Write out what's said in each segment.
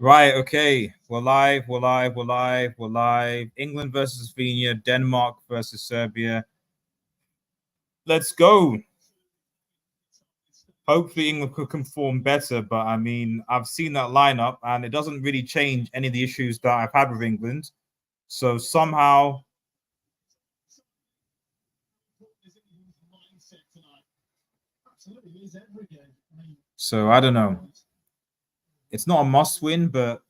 Right, okay. We're live, we're live, we're live, we're live. England versus Slovenia, Denmark versus Serbia. Let's go. Hopefully England could conform better, but I mean, I've seen that lineup and it doesn't really change any of the issues that I've had with England. So somehow I don't know. It's not a must win, but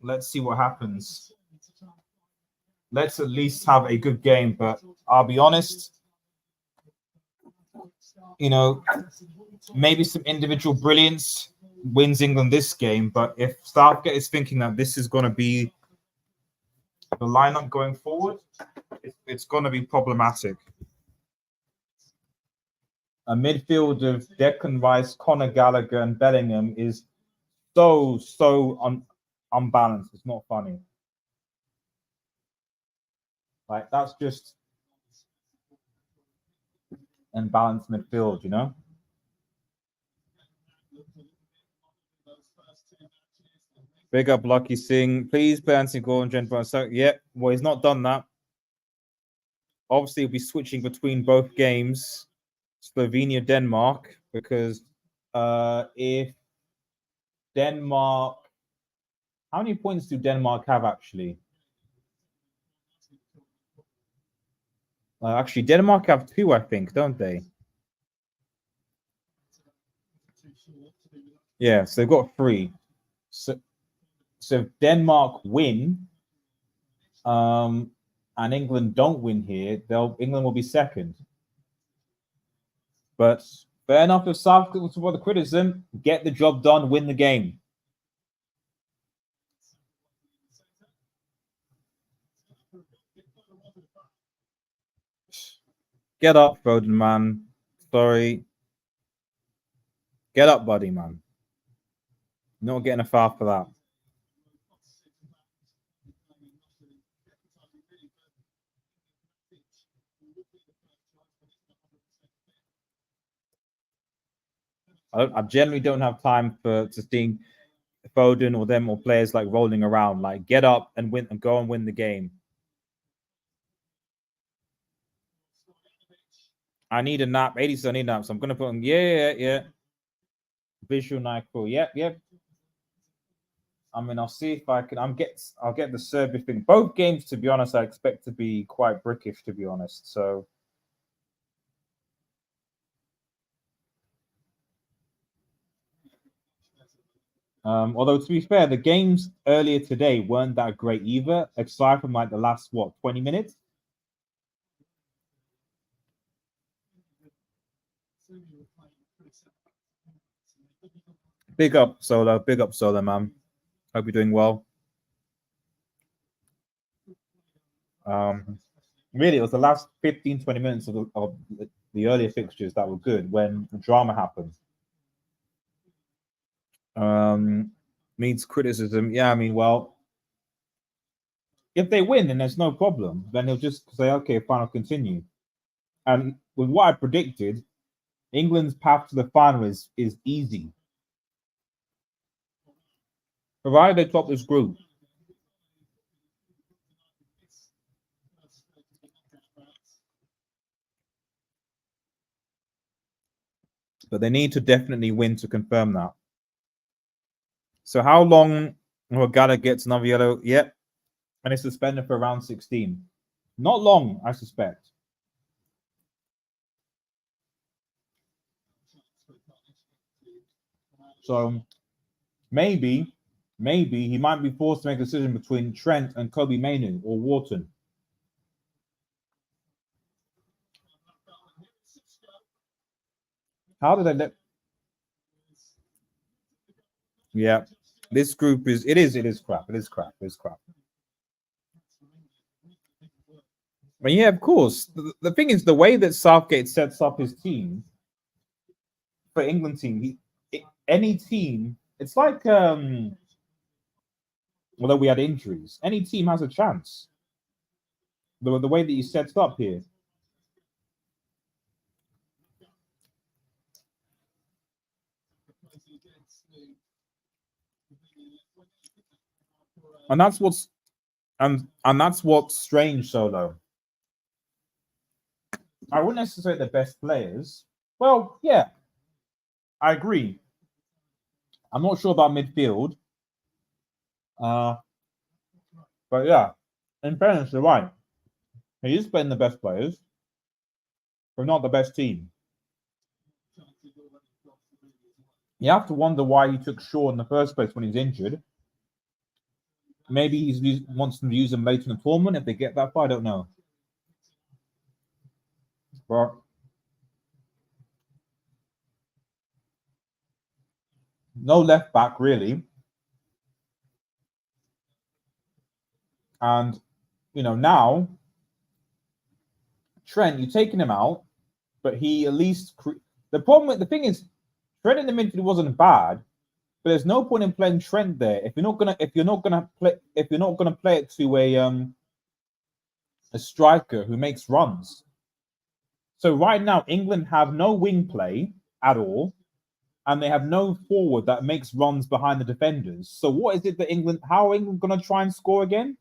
let's see what happens. Let's at least have a good game, but I'll be honest, maybe some individual brilliance wins England this game, but if Southgate is thinking that this is going to be the lineup going forward, it's going to be problematic. A midfield of Declan Rice, Conor Gallagher, and Bellingham is so unbalanced. It's not funny. Like, that's just unbalanced midfield, Big up Lucky Singh. Please play Anthony Gordon. So, yeah, well, he's not done that. Obviously, he'll be switching between both games, Slovenia, Denmark, because if Denmark, how many points do Denmark have actually? Actually, Denmark have 2, I think, don't they? Yeah, so they've got 3. So if Denmark win, and England don't win here, England will be second. But fair enough if Southgate for the criticism, get the job done, win the game. Get up, Foden, man. Sorry. Get up, buddy, man. Not getting a foul for that. I generally don't have time to seeing Foden or them or players like rolling around. Like, get up and win and go and win the game. I need a nap. 80s, I need a nap. So I'm gonna put on yeah. Visual NyQuil. Yep. I mean, I'll see if I can. I'll get the Serbia thing. Both games, to be honest, I expect to be quite brickish, to be honest. So although to be fair, the games earlier today weren't that great either, aside from like the last 20 minutes. Big up Solo, man. Hope you're doing well. Really, it was the last 15, 20 minutes of the earlier fixtures that were good when the drama happened. Needs criticism. Yeah, I mean, well, if they win, then there's no problem. Then they'll just say, okay, fine, I'll continue. And with what I predicted, England's path to the final is easy. Provided they top this group. But they need to definitely win to confirm that. So how long Hogada gets another yellow? Yep. And it's suspended for round 16. Not long, I suspect. So maybe he might be forced to make a decision between Trent and Kobe Mainu or Wharton. How did they let? Yeah, this group is crap. It is crap. But yeah, of course. The thing is, the way that Southgate sets up his team for England team, any team, it's like although we had injuries, any team has a chance. The way that he sets up here. And that's what's strange, Solo. I wouldn't necessarily say the best players. Well, yeah, I agree. I'm not sure about midfield. But yeah, in fairness, you're right. He is playing the best players, but not the best team. You have to wonder why he took Shaw in the first place when he's injured. Maybe he wants them to use him later in the tournament if they get that far. I don't know. But no left back really, and now Trent, you're taking him out, but he at least the thing is Trent in the midfield wasn't bad, but there's no point in playing Trent there if you're not gonna play it to a striker who makes runs. So right now England have no wing play at all, and they have no forward that makes runs behind the defenders. So what is it that how are England gonna try and score again?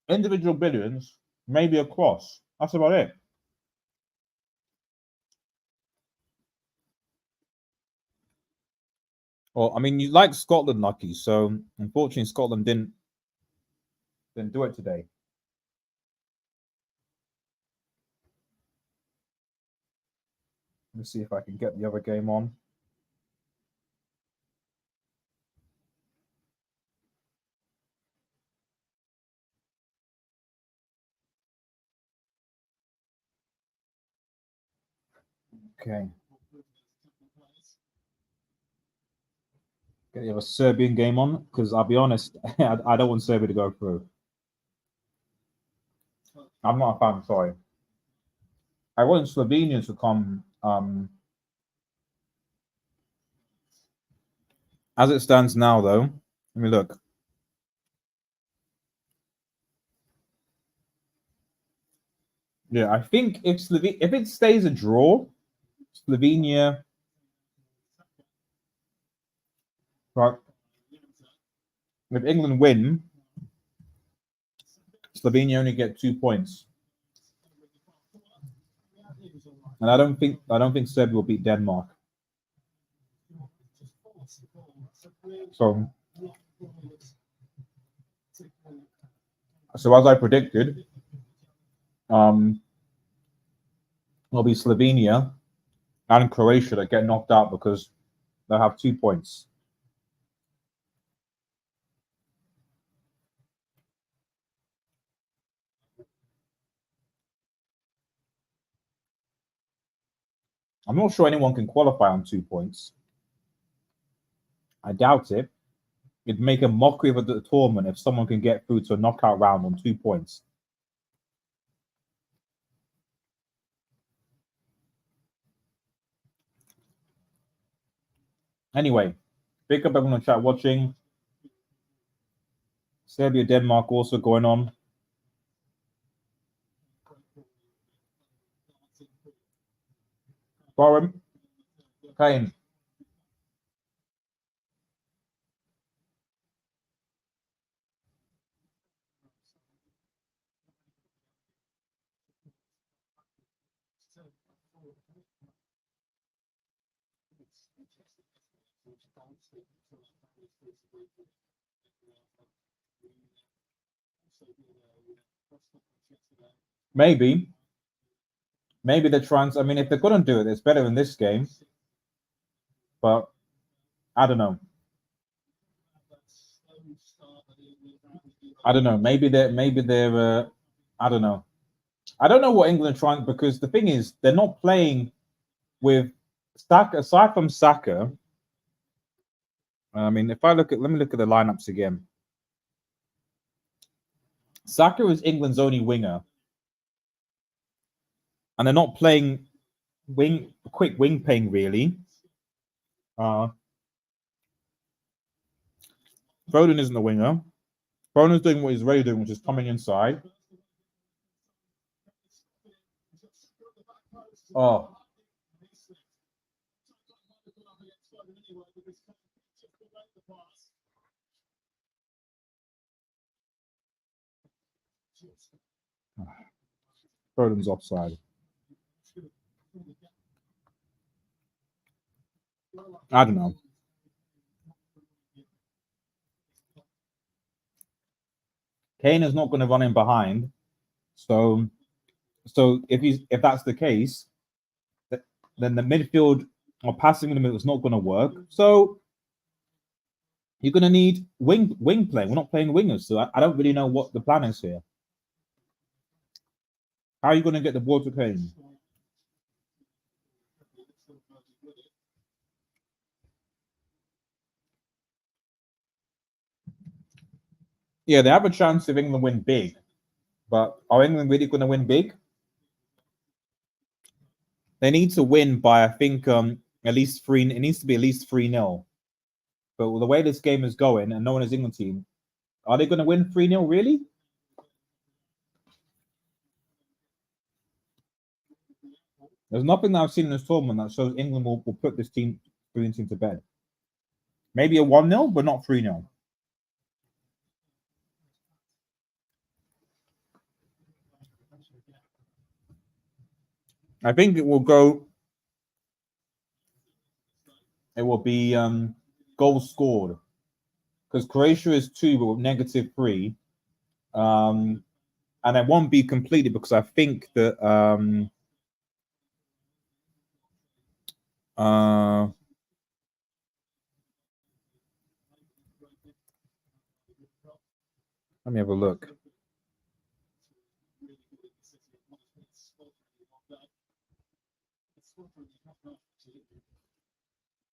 Individual billions, maybe a cross. That's about it. Well, I mean, you like Scotland, lucky. So unfortunately, Scotland didn't do it today. Let me see if I can get the other game on. Okay. Get the other Serbian game on because I'll be honest, I don't want Serbia to go through. I'm not a fan. Sorry. I want Slovenia to come. As it stands now, though, let me look. Yeah, I think if it stays a draw, Slovenia, right? If England win, Slovenia only get 2 points, and I don't think Serbia will beat Denmark. So as I predicted, it'll be Slovenia and Croatia that get knocked out because they'll have 2 points. I'm not sure anyone can qualify on 2 points. I doubt it. It'd make a mockery of the tournament if someone can get through to a knockout round on 2 points. Anyway, big up everyone in the chat watching. Serbia, Denmark also going on. Forum, Kane. Maybe they're trying. I mean, if they're gonna do it, it's better than this game. But I don't know. Maybe they're. I don't know. I don't know what England are trying because the thing is they're not playing with Saka. Aside from Saka, I mean, let me look at the lineups again. Saka is England's only winger, and they're not playing quick wing playing really. Foden isn't the winger. Foden's doing what he's really doing, which is coming inside. Oh. Foden's offside. I don't know. Kane is not going to run in behind. So if that's the case, then the midfield or passing in the middle is not going to work. So you're going to need wing play. We're not playing wingers, so I don't really know what the plan is here. How are you going to get the ball to Kane? Yeah, they have a chance if England win big, but are England really going to win big? They need to win by, I think, at least 3. It needs to be at least 3-0. But the way this game is going, and no one is England team, are they going to win 3-0? Really? There's nothing that I've seen in this tournament that shows England will put this Brazilian team to bed. Maybe a 1-0, but not 3-0. I think it will go. It will be goals scored because Croatia is 2, but with -3. And it won't be completed because I think that let me have a look.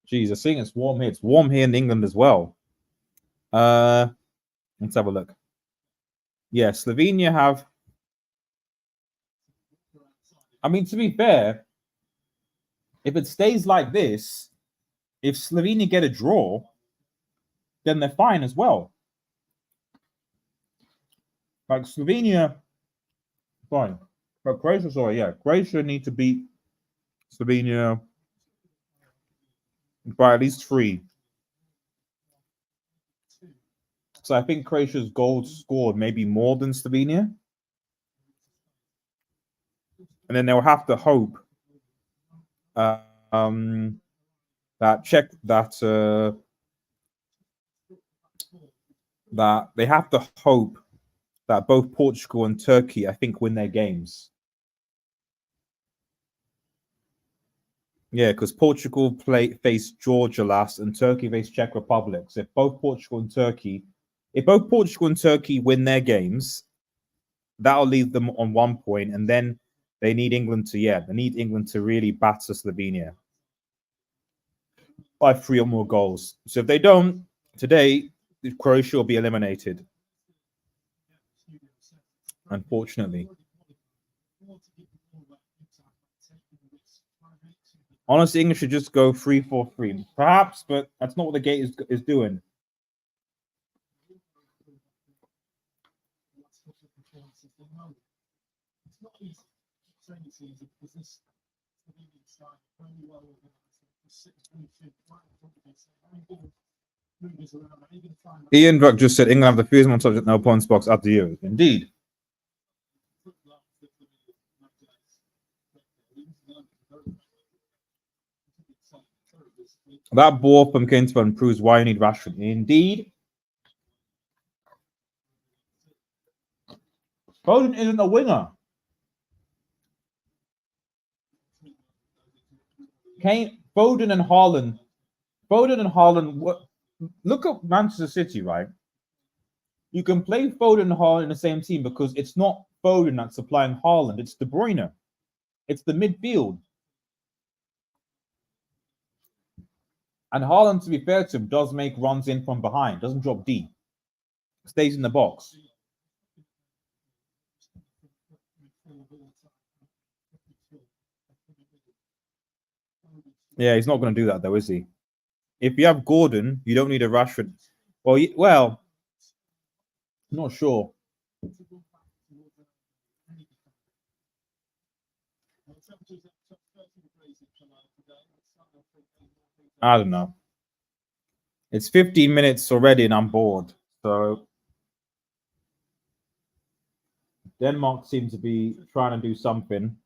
Geez, I think it's warm here. It's warm here in England as well. Let's have a look. Yeah, Slovenia have. I mean, to be fair, if it stays like this, if Slovenia get a draw, then they're fine as well. Like Slovenia, fine. But Croatia, sorry, yeah. Croatia need to beat Slovenia by at least 3. So I think Croatia's goals scored maybe more than Slovenia. And then they'll have to hope that that they have to hope that both Portugal and Turkey, I think, win their games. Yeah, because Portugal face Georgia last, and Turkey face Czech Republic. So if both Portugal and Turkey win their games, that'll leave them on 1 point, and then they need England to really batter Slovenia by 3 or more goals. So if they don't today, Croatia will be eliminated. Unfortunately. Honestly, England should just go 3-4-3. Perhaps, but that's not what the gate is doing. Ian Buck just said England have the fewest on subject, no points box up to you. Indeed. That ball from Kingston proves why you need Rashford. Indeed. Foden isn't a winger. Kane, Foden and Haaland. Look at Manchester City, right? You can play Foden and Haaland in the same team because it's not Foden that's supplying Haaland. It's De Bruyne. It's the midfield. And Haaland, to be fair to him, does make runs in from behind. Doesn't drop deep. Stays in the box. Yeah, he's not going to do that, though, is he? If you have Gordon, you don't need a Rashford. Well, I'm not sure. I don't know. It's 15 minutes already and I'm bored. So Denmark seem to be trying to do something.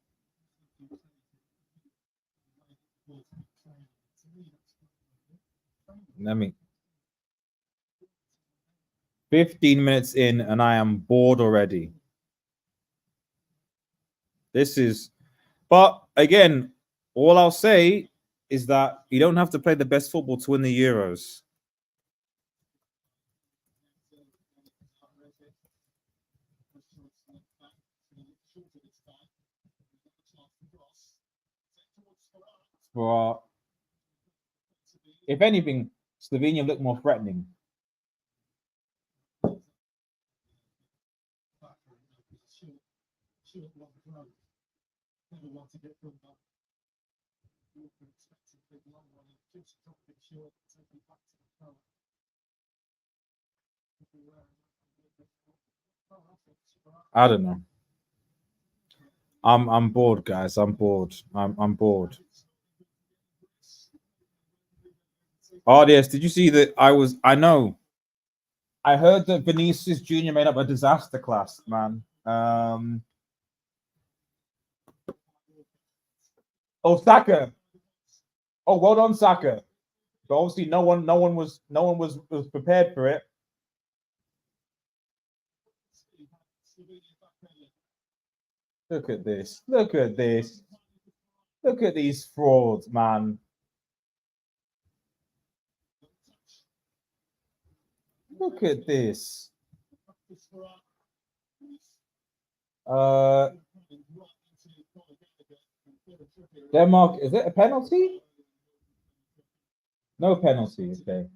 Let me. 15 minutes in, and I am bored already. This is, but again, all I'll say is that you don't have to play the best football to win the Euros. For if anything, Slovenia looked more threatening. I don't know. I'm bored, guys. I'm bored. I'm bored. RDS, did you see that? I know. I heard that Vinicius Jr. made up a disaster class, man. Oh, Saka. Oh, well done, Saka. But obviously, no one was prepared for it. Look at this. Look at this. Look at these frauds, man. Look at this. Denmark, is it a penalty? No penalty, okay.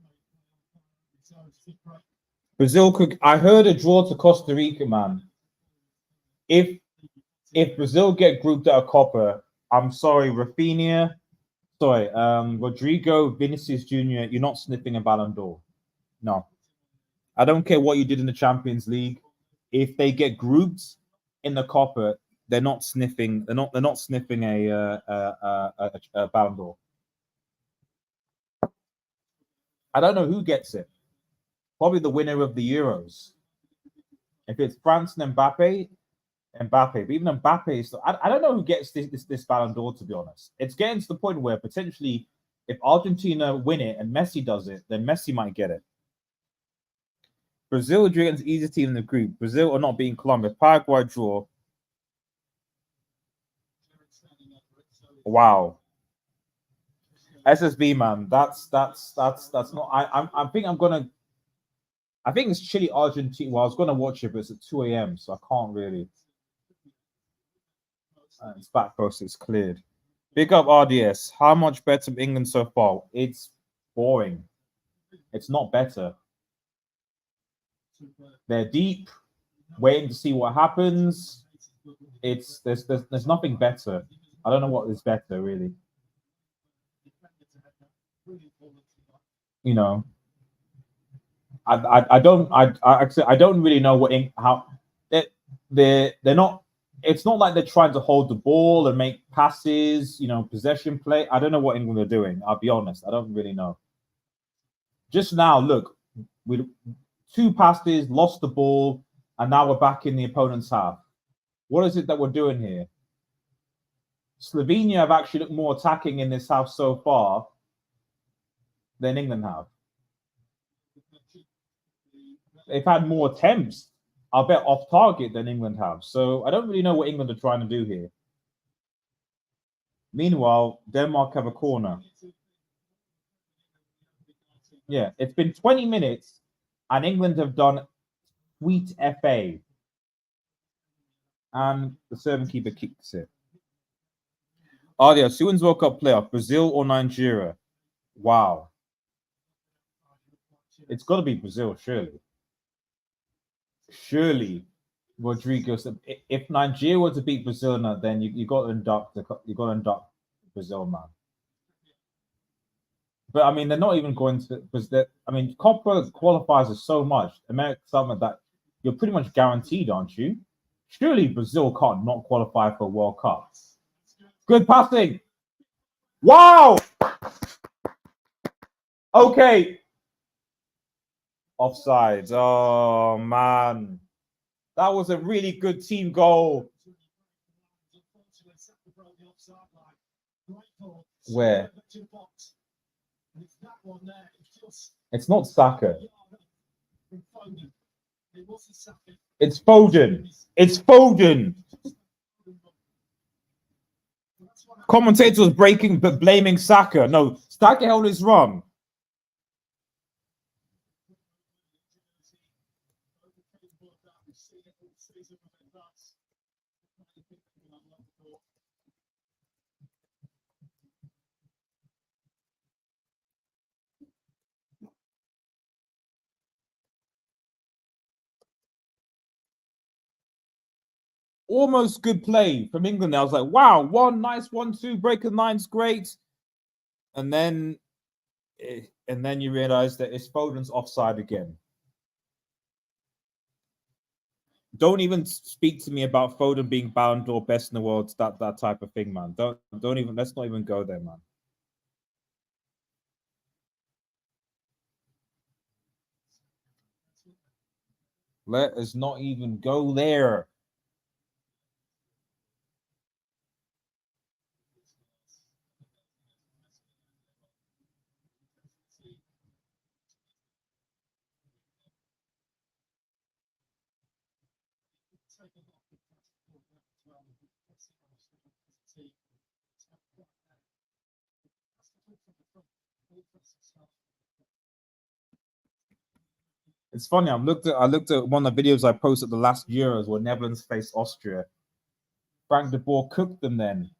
Brazil could. I heard a draw to Costa Rica, man. If Brazil get grouped at a copper, I'm sorry, Rafinha. Sorry, Rodrigo, Vinicius Jr. You're not sniffing a Ballon d'Or. No, I don't care what you did in the Champions League. If they get grouped in the copper, they're not sniffing. They're not sniffing a Ballon d'Or. I don't know who gets it. Probably the winner of the Euros. If it's France and Mbappe. But even Mbappe is. I don't know who gets this Ballon d'Or. To be honest, it's getting to the point where potentially, if Argentina win it and Messi does it, then Messi might get it. Brazil drew against easy team in the group. Brazil are not beating Colombia. Paraguay draw. Wow. SSB man, that's not. I think I'm gonna. I think it's Chile Argentina. Well, I was gonna watch it, but it's at 2 a.m. so I can't really. It's back post. It's cleared. Big up RDS. How much better England so far? It's boring. It's not better. They're deep, waiting to see what happens. There's nothing better. I don't know what is better really. You know, I don't I don't really know how they're not. It's not like they're trying to hold the ball and make passes. You know, possession play. I don't know what England are doing. I'll be honest. I don't really know. Just now, look, we 2 passes, lost the ball, and now we're back in the opponent's half. What is it that we're doing here? Slovenia have actually looked more attacking in this half so far than England have. They've had more attempts, I bet, off target than England have. So I don't really know what England are trying to do here. Meanwhile, Denmark have a corner. Yeah, it's been 20 minutes and England have done sweet FA. And the Serbian keeper kicks it. Adios, who wins World Cup playoff, Brazil or Nigeria? Wow. It's got to be Brazil, surely. Surely, Rodrigo. If Nigeria were to beat Brazil, then you got to induct Brazil, man. But I mean, they're not even going to because I mean, Copa qualifiers are so much. America, something that you're pretty much guaranteed, aren't you? Surely Brazil can't not qualify for a World Cup. Good passing. Wow. Okay. Offsides. Oh man. That was a really good team goal. Where? It's not Saka. It's Foden. It's Foden. Commentators breaking but blaming Saka. No, Saka held his wrong. Almost good play from England. I was like, wow, one nice 1-2, breaking line's great. And then you realize that it's Foden's offside again. Don't even speak to me about Foden being Ballon d'Or best in the world, that type of thing, man. Don't even, let's not even go there, man. Let us not even go there. It's funny. I looked at one of the videos I posted the last Euros where Netherlands faced Austria. Frank de Boer cooked them then.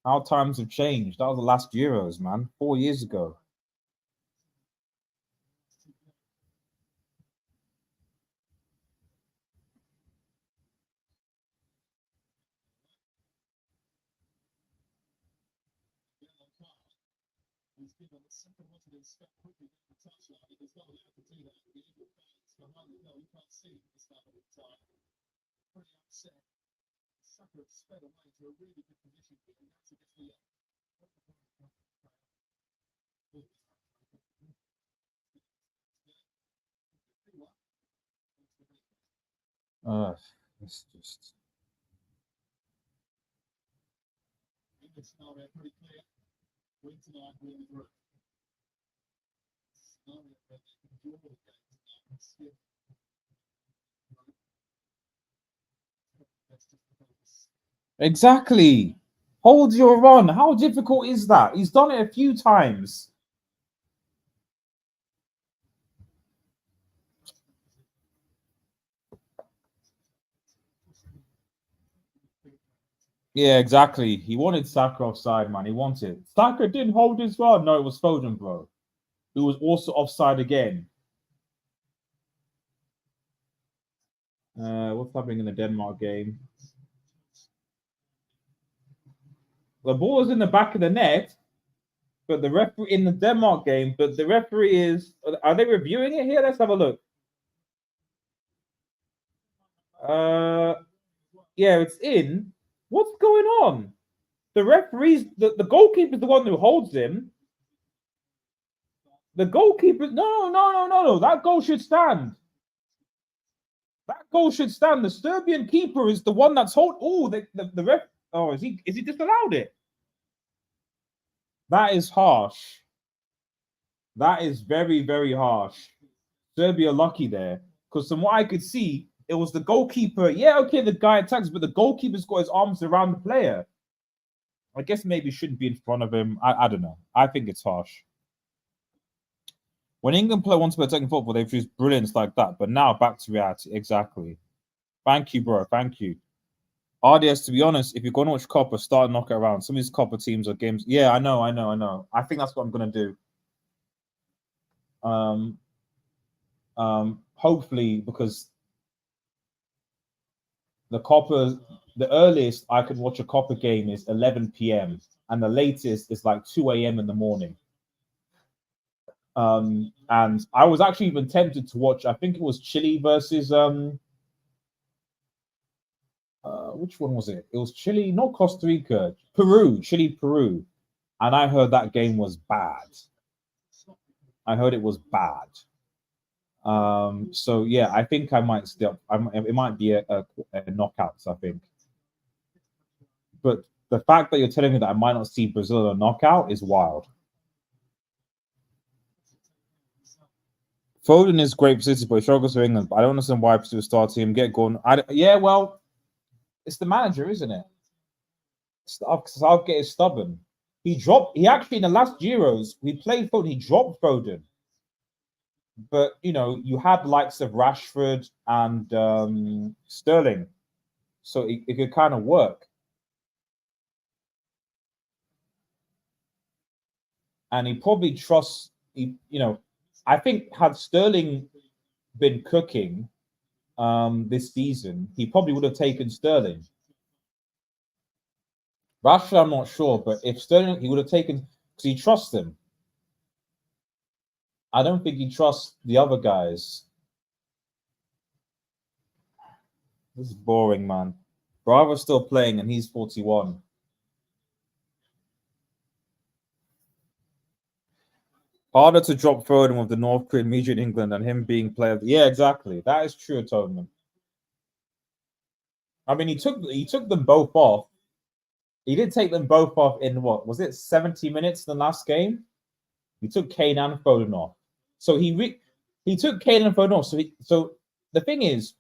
How times have changed. That was the last Euros, man. 4 years ago. It's just. Exactly. Hold your run. How difficult is that? He's done it a few times. Yeah, exactly. He wanted Saka offside, man. He wanted. Saka didn't hold his run. No, it was Foden, bro. Who was also offside again. What's happening in the Denmark game? The ball is in the back of the net, but the referee in the Denmark game, but the referee is. Are they reviewing it here? Let's have a look. Yeah, it's in. What's going on? The referee's the goalkeeper's the one who holds him. The goalkeeper. No. That goal should stand. That goal should stand. The Serbian keeper is the one that's holding. Oh, the ref. Oh, is he disallowed it? That is harsh. That is very, very harsh. Serbia lucky there. Because from what I could see, it was the goalkeeper. Yeah, okay, the guy attacks, but the goalkeeper's got his arms around the player. I guess maybe shouldn't be in front of him. I don't know. I think it's harsh. When England wants to play attacking football, they choose brilliance like that. But now back to reality. Exactly. Thank you, bro. Thank you. RDS, to be honest, if you're going to watch Copper, start and knock it around. Some of these Copper teams are games. Yeah, I know. I think that's what I'm going to do. Hopefully, because the Copper, the earliest I could watch a Copper game is 11 p.m. and the latest is like 2 a.m. in the morning. And I was actually even tempted to watch. I think it was Chile versus which one was it? It was Chile, not Costa Rica, Peru, Chile, and I heard that game was bad. I heard it was bad. So yeah, I think I might still. It might be a knockouts. I think, but the fact that you're telling me that I might not see Brazil in a knockout is wild. Foden is great for City, but he struggles for England. But I don't understand why people start him. Get going. Yeah, well, it's the manager, isn't it? Southgate is stubborn. He actually in the last Euros we played Foden. He dropped Foden, but you know you had the likes of Rashford and Sterling, so it could kind of work. And he probably trusts. I think had Sterling been cooking this season, he probably would have taken Sterling. Rashford, I'm not sure, but if Sterling, he would have taken because he trusts him. I don't think he trusts the other guys. This is boring, man. Bravo's still playing and he's 41. Harder to drop Foden with the North Korean media in England than him being player of the... Yeah, exactly. That is true atonement. I mean, he took them both off. He did take them both off in what was it, 70 minutes in the last game? He took Kane and Foden off. So he took Kane and Foden off. So the thing is,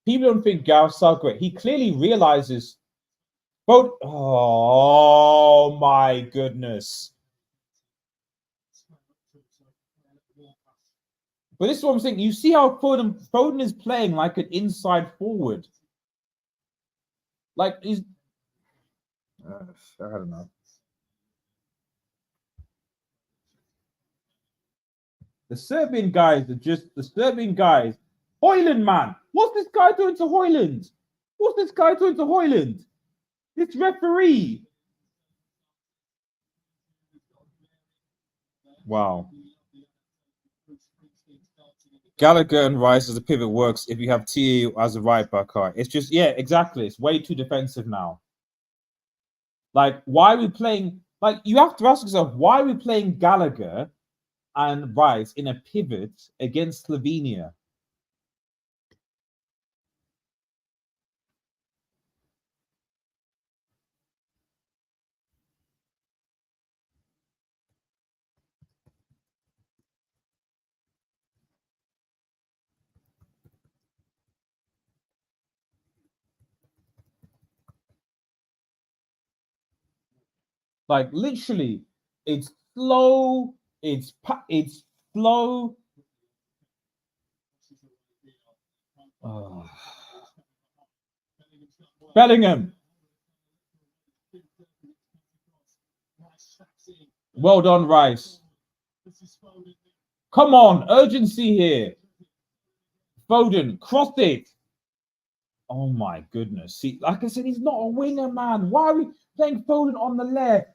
people don't think Gareth Southgate. He clearly realizes Foden. Oh my goodness. But this is what I'm saying. You see how Foden is playing like an inside forward. Like he's I don't know. The Serbian guys are just the Serbian guys. Hoyland, man. What's this guy doing to Hoyland? What's this guy doing to Hoyland? This referee. Wow. Gallagher and Rice as a pivot works if you have TA as a right back. It's just, yeah, exactly. It's way too defensive now. Like, why are we playing? Like, you have to ask yourself, why are we playing Gallagher and Rice in a pivot against Slovenia? Like, literally, it's slow. It's slow. Oh. Bellingham. Well done, Rice. Come on, urgency here. Foden, cross it. Oh my goodness. See, like I said, he's not a winger, man. Why are we playing Foden on the left?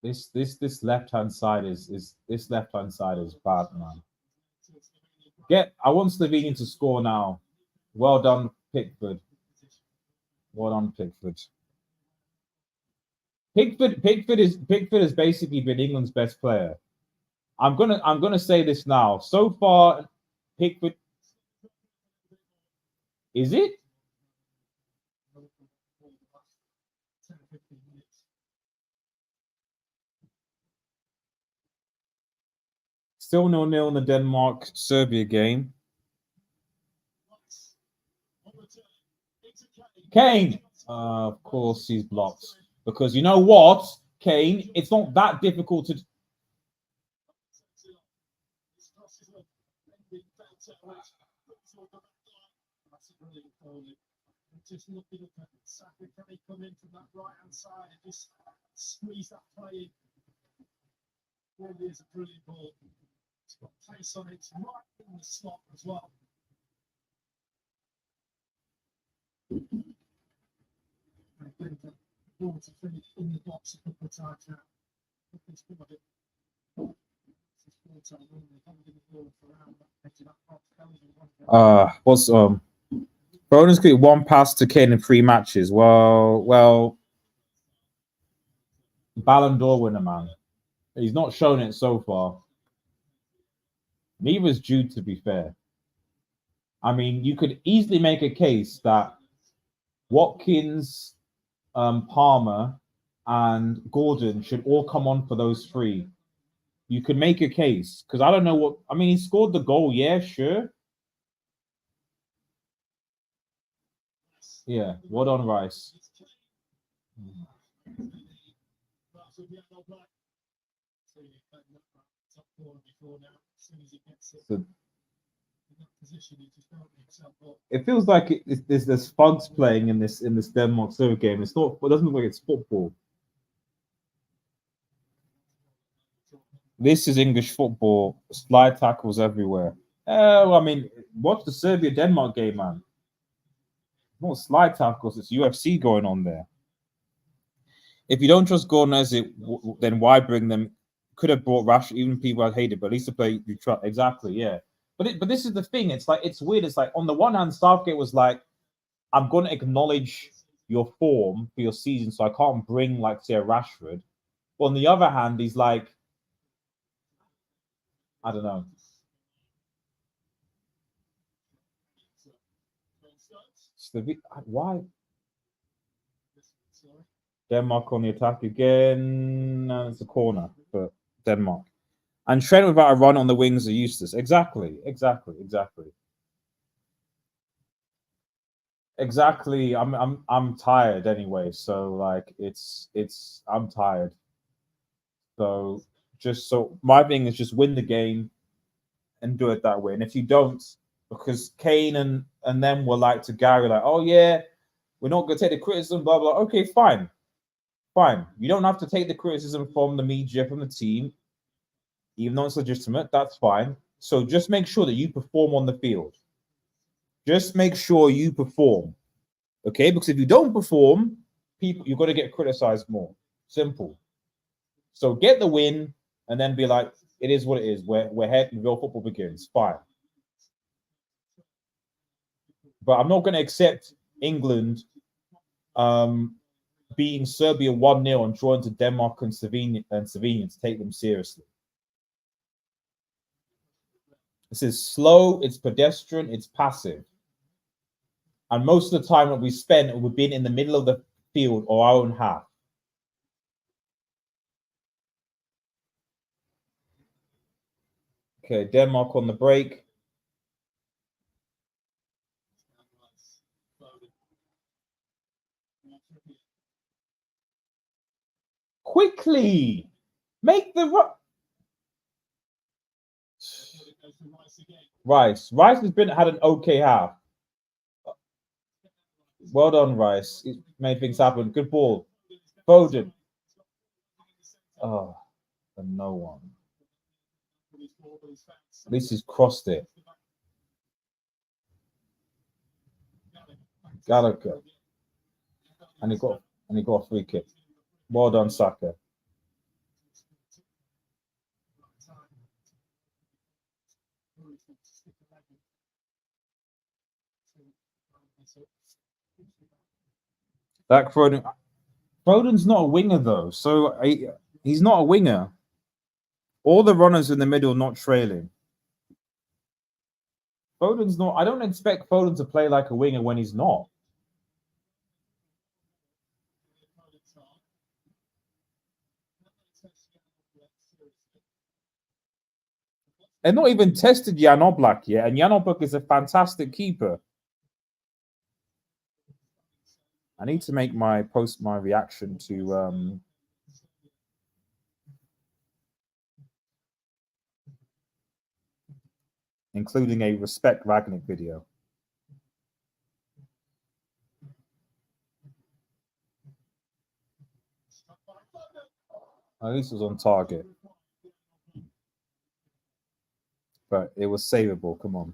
This left hand side is this left hand side is bad, man. I want Slovenia to score now. Well done, Pickford. Well done, Pickford. Pickford has basically been England's best player. I'm gonna say this now. So far, Pickford is it? Still 0-0 in the Denmark Serbia game. Kane. Of course, he's blocked because you know what, Kane. It's not that difficult to. Just looking at Saka, can he come in from that right hand side and just squeeze that play in? Really is a brilliant ball. It's got pace on it, it's right in the slot as well. I think that ball to finish in the box a couple of times now. What's Bonus got one pass to Kane in 3 matches. Well, Ballon d'Or winner, man. He's not shown it so far. Neither is Jude, to be fair. I mean, you could easily make a case that Watkins, Palmer, and Gordon should all come on for those 3. You could make a case because I don't know what I mean. He scored the goal, yeah, sure. Yeah, well done, Rice. So, it feels like there's thugs playing in this Denmark Serbia game. It's not. It doesn't look like it's football. This is English football. Slide tackles everywhere. I mean, watch the Serbia Denmark game, man. Not slide tackles. It's UFC going on there. If you don't trust Gordon as it, then why bring them? Could have brought Rash, even people I hated, but at least to play you trust. Exactly, yeah. But this is the thing. It's like it's weird. It's like on the one hand, Southgate was like, I'm going to acknowledge your form for your season, so I can't bring like say a Rashford. But on the other hand, he's like, I don't know. Why? Denmark on the attack again. It's a corner for Denmark. And Trent without a run on the wings are useless. Exactly. I'm tired anyway. So like I'm tired. So my thing is just win the game and do it that way. And if you don't, because Kane and them were like to Gary, like, oh yeah, we're not gonna take the criticism, blah blah. Okay, fine. You don't have to take the criticism from the media, from the team, even though it's legitimate. That's fine. So just make sure that you perform on the field. Just make sure you perform, okay? Because if you don't perform, you're going to get criticized more. Simple. So get the win and then be like, it is what it is. We're here. Real football begins. Fine. But I'm not going to accept England beating Serbia 1-0 and drawing to Denmark and Slovenia to take them seriously. This is slow, it's pedestrian, it's passive. And most of the time that we spent, we've been in the middle of the field or our own half. Okay, Denmark on the break. Quickly make the Rice has had an okay half. Well done, Rice. He made things happen. Good ball. Foden. Oh, and no one. At least he's crossed it. Gallagher. And he got a free kick. Well done, Saka. That Foden's not a winger though, so he's not a winger. All the runners in the middle not trailing. Foden's not. I don't expect Foden to play like a winger when he's not. They're not even tested Jan Oblak yet, and Jan Oblak is a fantastic keeper. I need to make my reaction to including a respect Ragnick video. At least it was on target. But it was savable. Come on.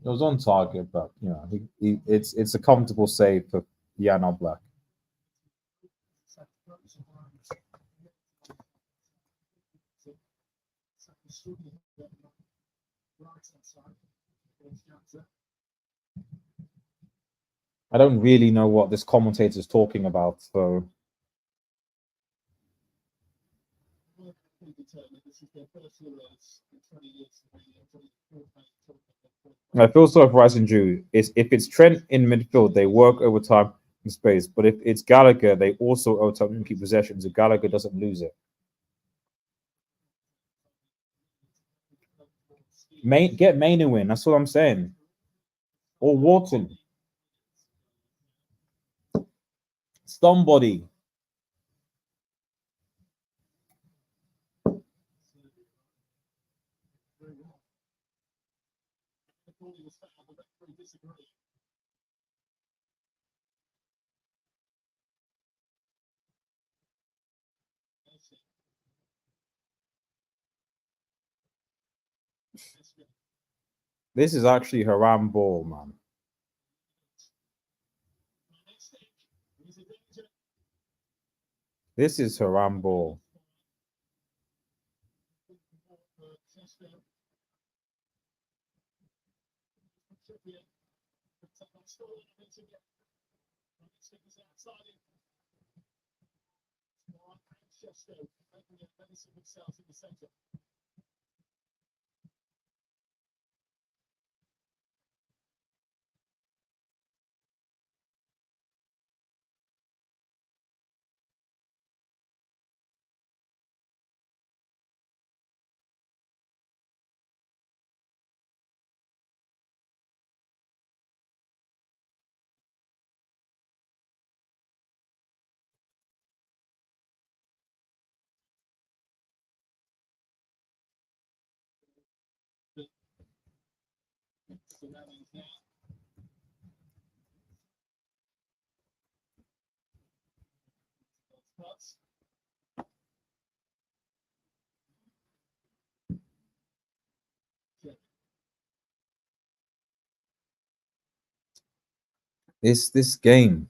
It was on target, but you know, it's a comfortable save for Jan Oblak. I don't really know what this commentator is talking about, so I feel sorry for Rice and Drew. If it's Trent in midfield, they work overtime in space. But if it's Gallagher, they also overtime and keep possession, so Gallagher doesn't lose it. Get Mainu in. That's what I'm saying. Or Wharton. Somebody. This is actually Haram ball, man. This is Haram ball. This game.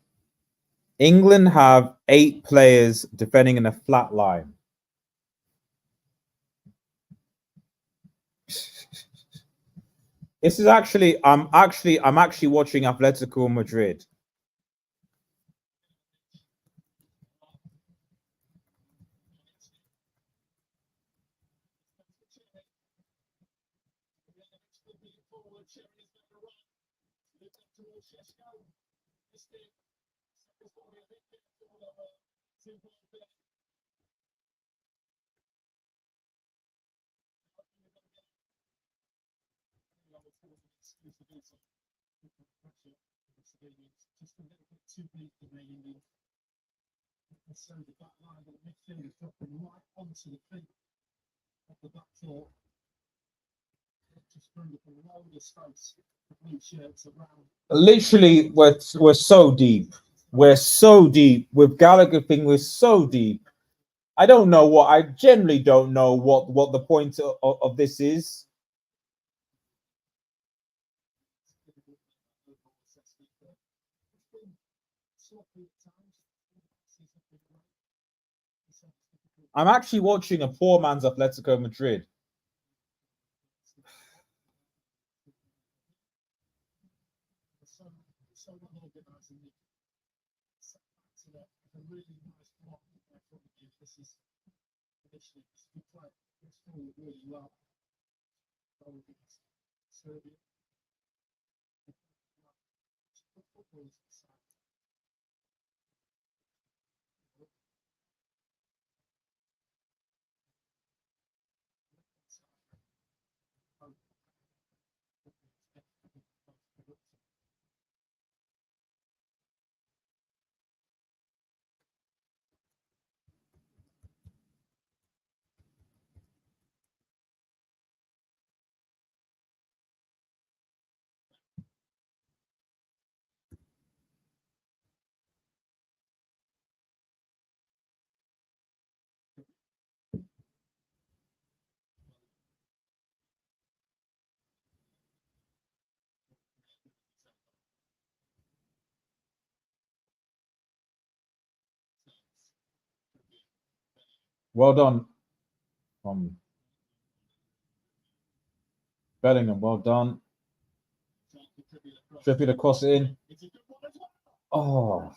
England have 8 players defending in a flat line. This is actually I'm actually watching Atletico Madrid. Literally, we're so deep. We're so deep. With Gallagher thing, we're so deep. I don't know what I generally don't know what the point of this is. I'm actually watching a poor man's Atletico Madrid. Well done. Bellingham, well done. Trippier to cross it in. Oh.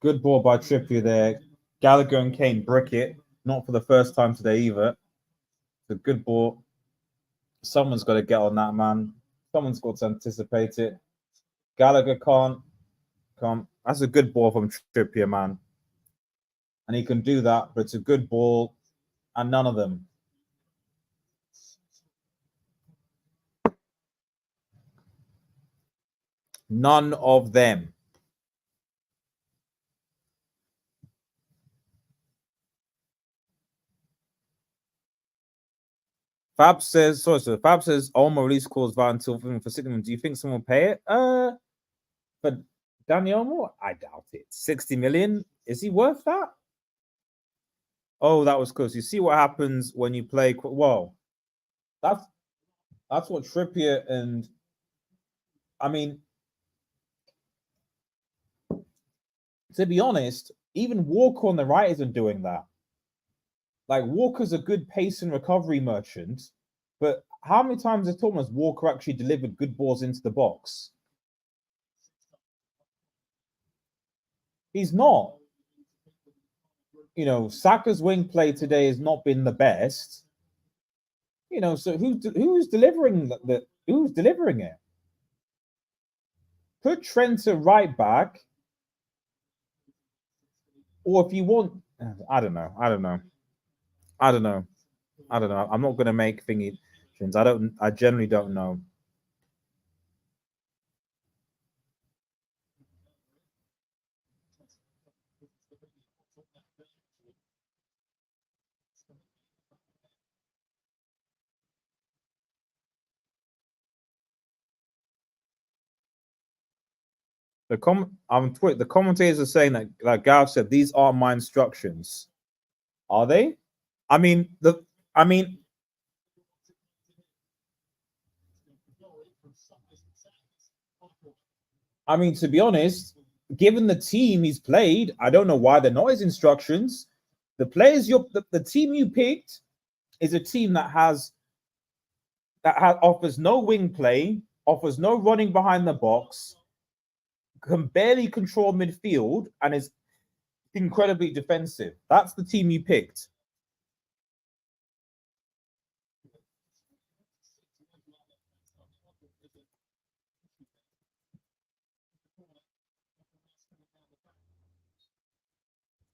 Good ball by Trippier there. Gallagher and Kane brick it. Not for the first time today either. It's a good ball. Someone's got to get on that, man. Someone's got to anticipate it. Gallagher can't. That's a good ball from Trippier, man. And he can do that, but it's a good ball. And none of them. None of them. Fab says, Fab says, Olmo release calls VAR until for Sigmund. Do you think someone will pay it? For Danny Olmo? I doubt it. 60 million? Is he worth that? Oh, that was close. You see what happens when you play. Well, that's what Trippier and I mean, to be honest, even Walker on the right isn't doing that. Like, Walker's a good pace and recovery merchant, but how many times has Thomas Walker actually delivered good balls into the box? He's not. You know, Saka's wing play today has not been the best. You know, so who's delivering who's delivering it? Put Trent to right back, or if you want, I don't know. I'm not going to make thingy. I generally don't know. The commentators are saying that, like Gav said, these are my instructions. Are they? I mean, to be honest, given the team he's played, I don't know why they're not his instructions. The players the team you picked is a team that offers no wing play, offers no running behind the box, can barely control midfield, and is incredibly defensive. That's the team you picked.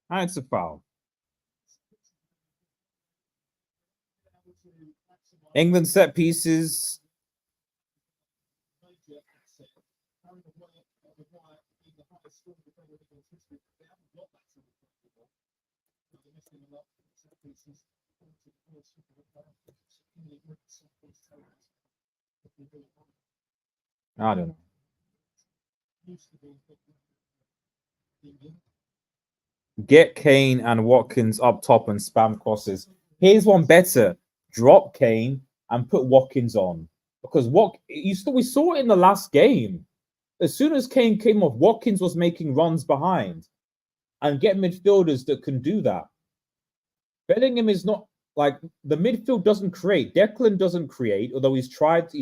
And it's a foul. England set pieces. I don't know. Get Kane and Watkins up top and spam crosses. Here's one better. Drop Kane and put Watkins on. Because we saw it in the last game. As soon as Kane came off, Watkins was making runs behind. And get midfielders that can do that. Bellingham is not like the midfield doesn't create. Declan doesn't create, although he's tried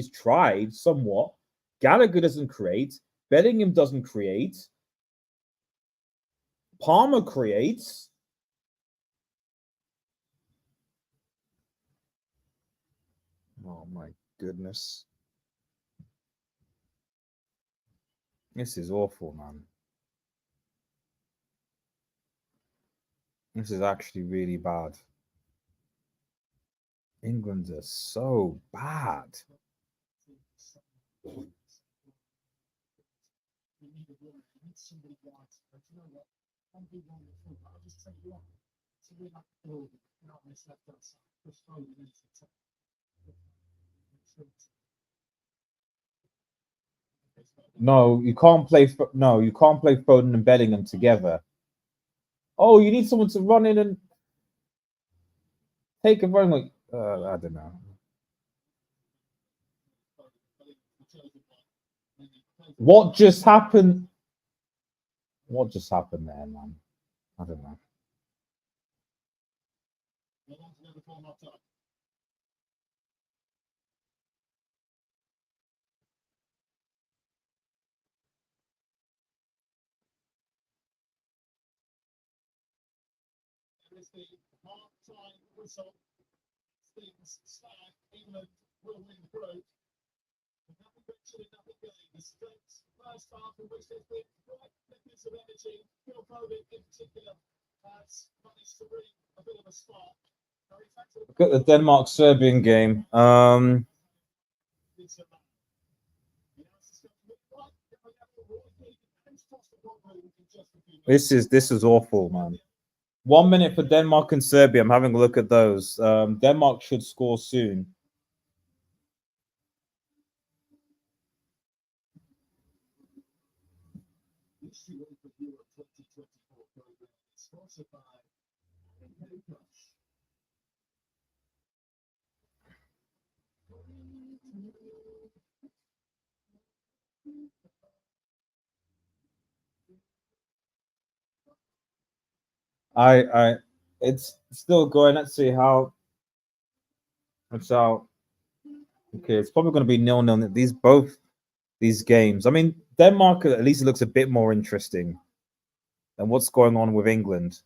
somewhat. Gallagher doesn't create. Bellingham doesn't create. Palmer creates. Oh my goodness. This is awful, man. This is actually really bad. England are so bad. No, you can't play. You can't play Foden and Bellingham together. Oh, you need someone to run in and take a run. Like I don't know. What just happened? What just happened there, man? I don't know. Look at the Denmark-Serbian game. This is awful, man. 1 minute for Denmark and Serbia. I'm having a look at those. Denmark should score soon. It's still going. Let's see how. It's out. Okay, it's probably going to be 0-0. These games. I mean, Denmark at least looks a bit more interesting than what's going on with England.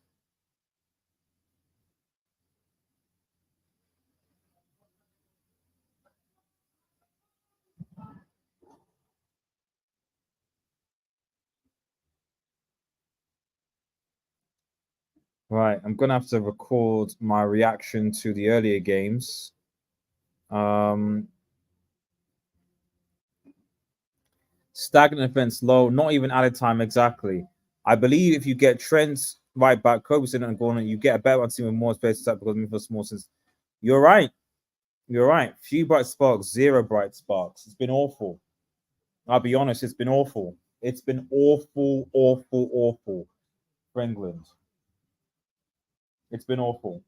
Right, I'm gonna have to record my reaction to the earlier games. Stagnant defense, low, not even added time exactly. I believe if you get Trent right back, Kobeson and Gordon, you get a better team with more space to because for small sense. You're right. You're right. Few bright sparks, zero bright sparks. It's been awful. I'll be honest, it's been awful. It's been awful, awful, awful for England. It's been awful.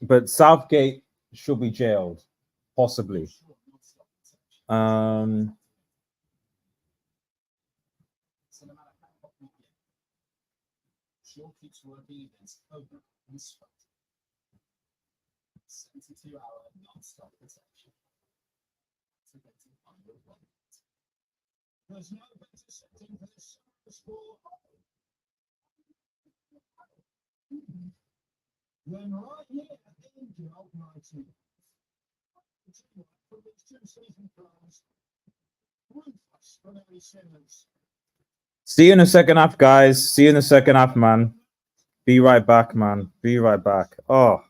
But Southgate should be jailed, possibly. Um, See you in the second half, guys. See you in the second half, man. Be right back, man. Be right back. Oh.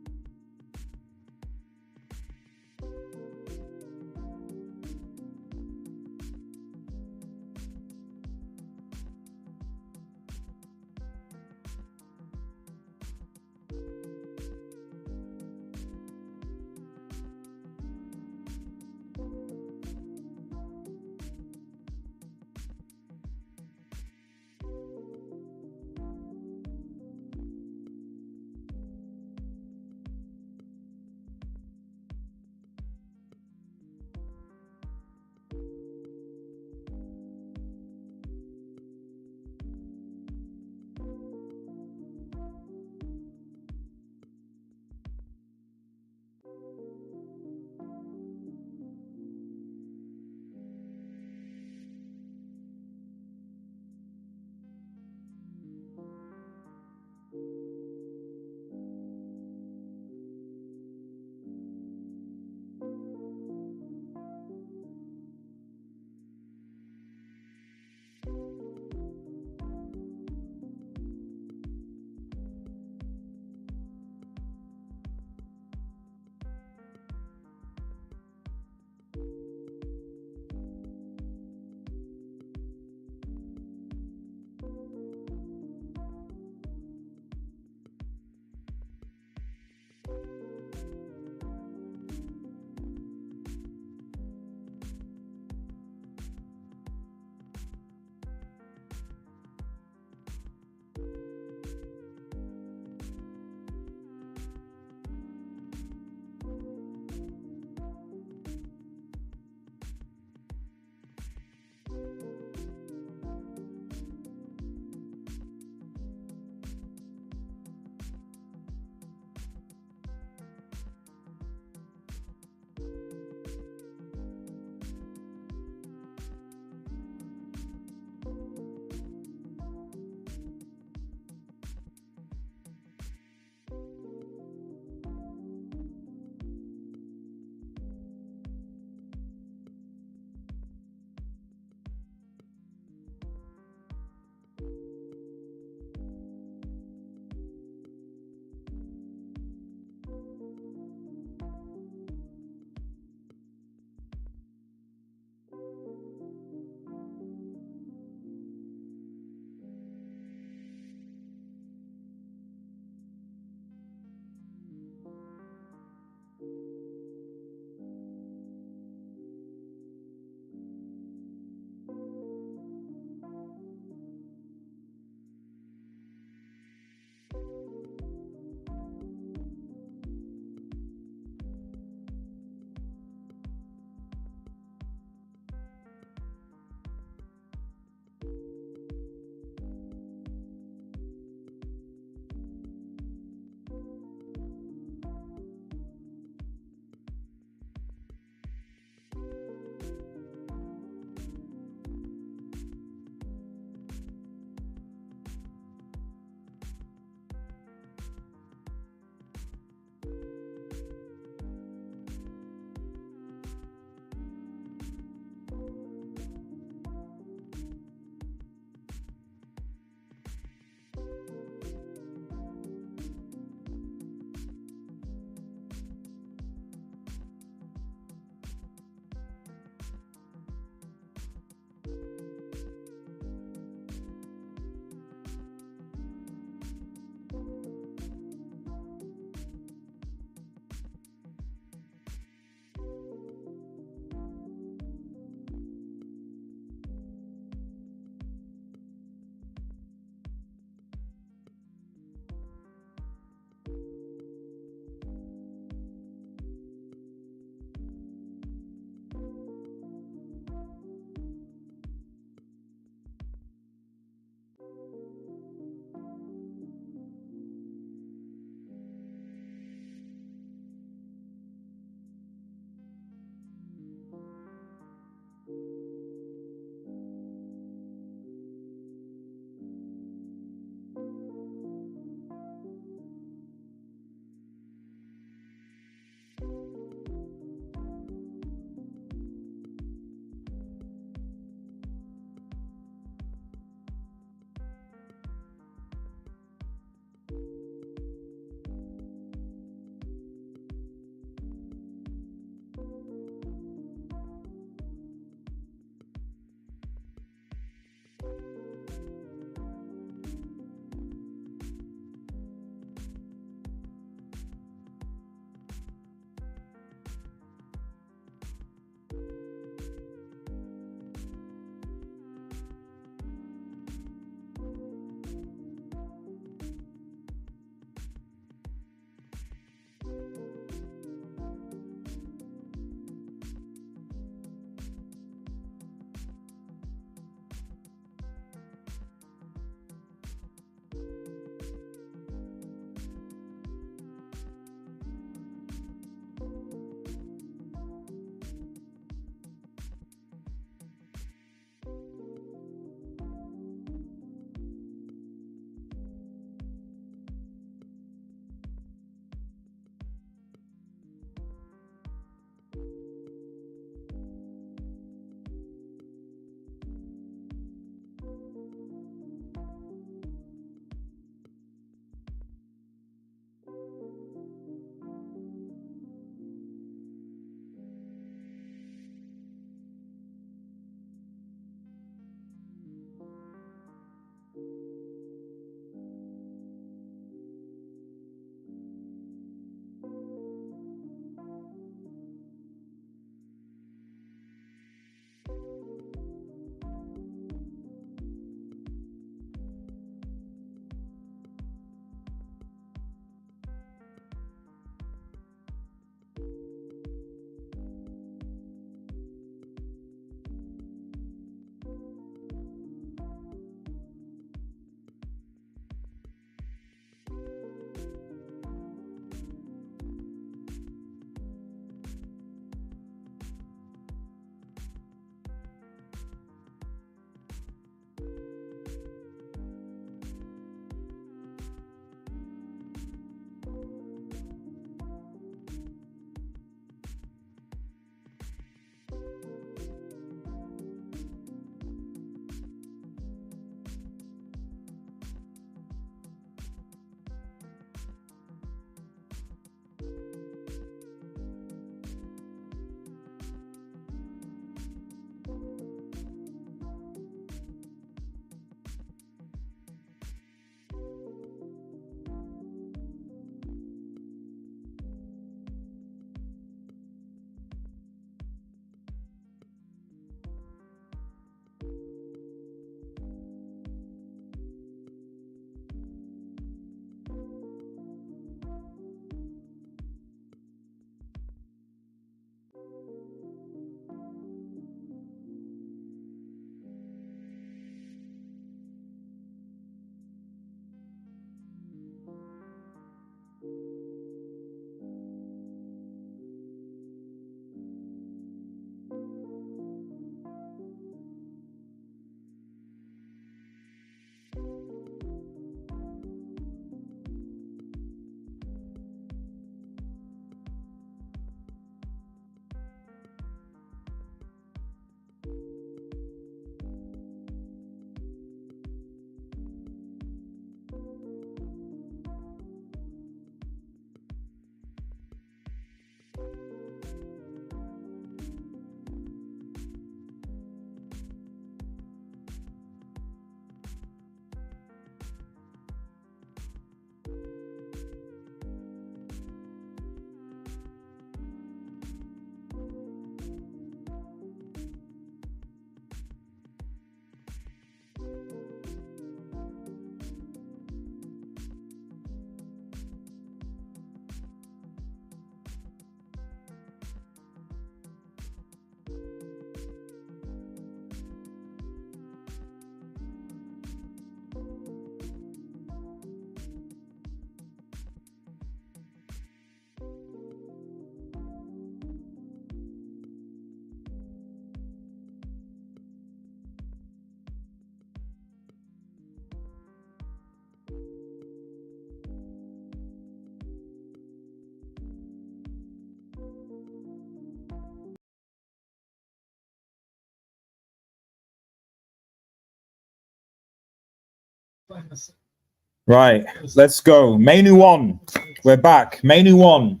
Right, let's go. Menu on. We're back. Menu on.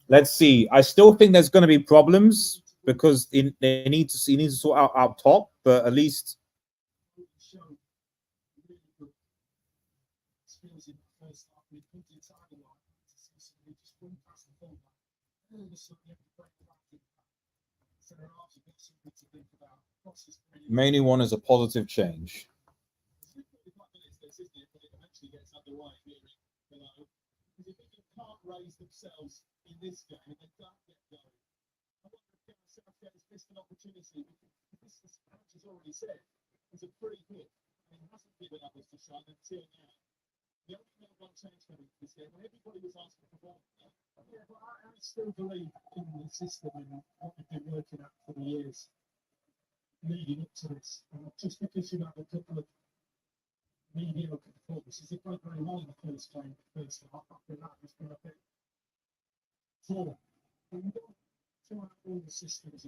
Let's see. I still think there's going to be problems because they need to sort out up top, but at least. Menu one is a positive change.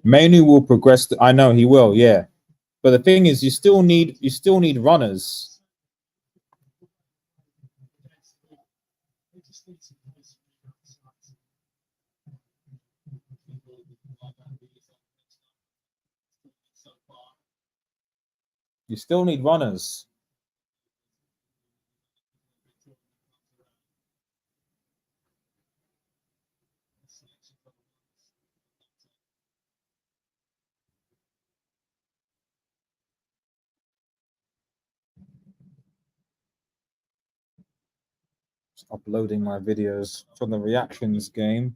Menu will progress. I know he will, yeah. But the thing is, you still need runners. You still need runners. Just uploading my videos from the reactions game.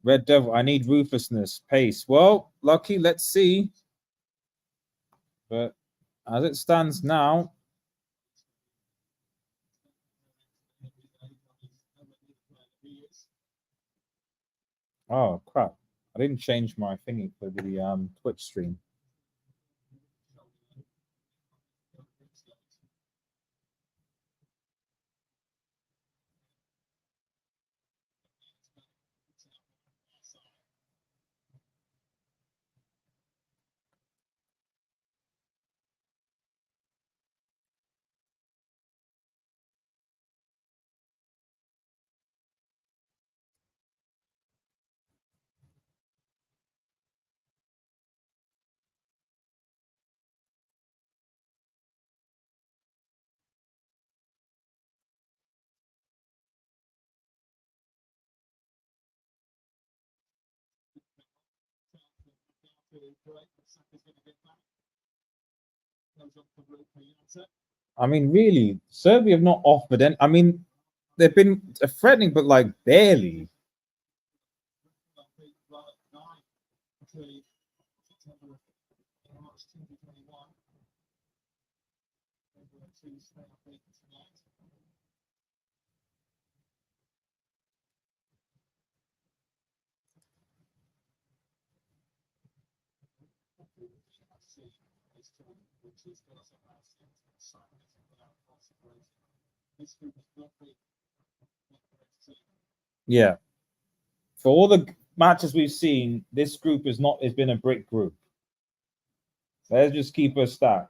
Red Devil, I need ruthlessness, pace. Well, lucky, let's see. But as it stands now, oh crap! I didn't change my thingy for the Twitch stream. I mean, really, Serbia have not offered any. I mean, they've been threatening, but like barely. Yeah. For all the matches we've seen, this group has been a brick group. Let's just keep a stack.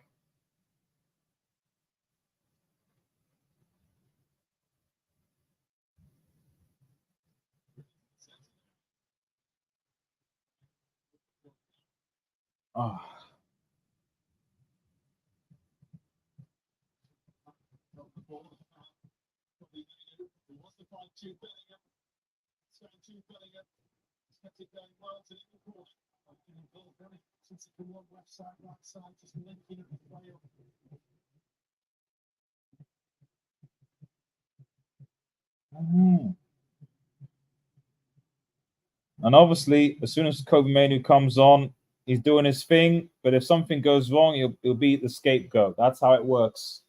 Oh. And obviously, as soon as Kobe Manu comes on, he's doing his thing. But if something goes wrong, he'll be the scapegoat. That's how it works.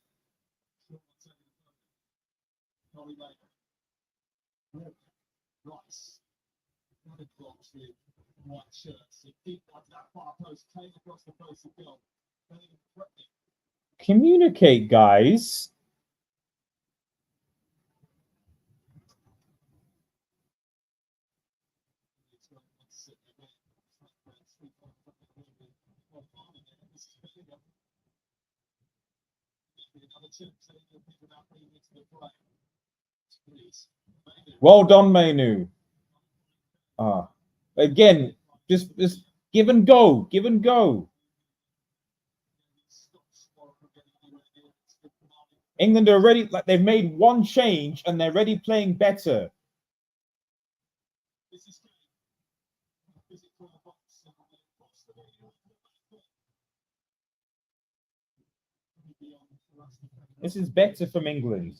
Communicate, guys. Well done, Mainu. Again, just give and go, give and go. England are already like they've made one change and they're already playing better. This is better from England.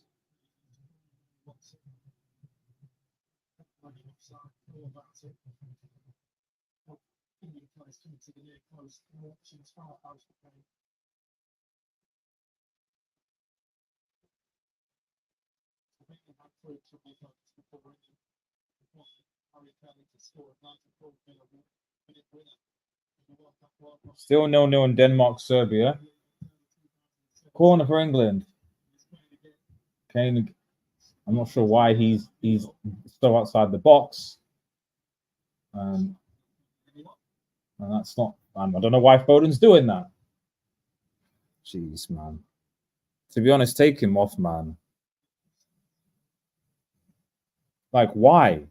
Still 0-0 in Denmark, Serbia. Corner for England. Kane, I'm not sure why he's still outside the box. And that's not. I don't know why Foden's doing that. Jeez, man. To be honest, take him off, man. Like, why?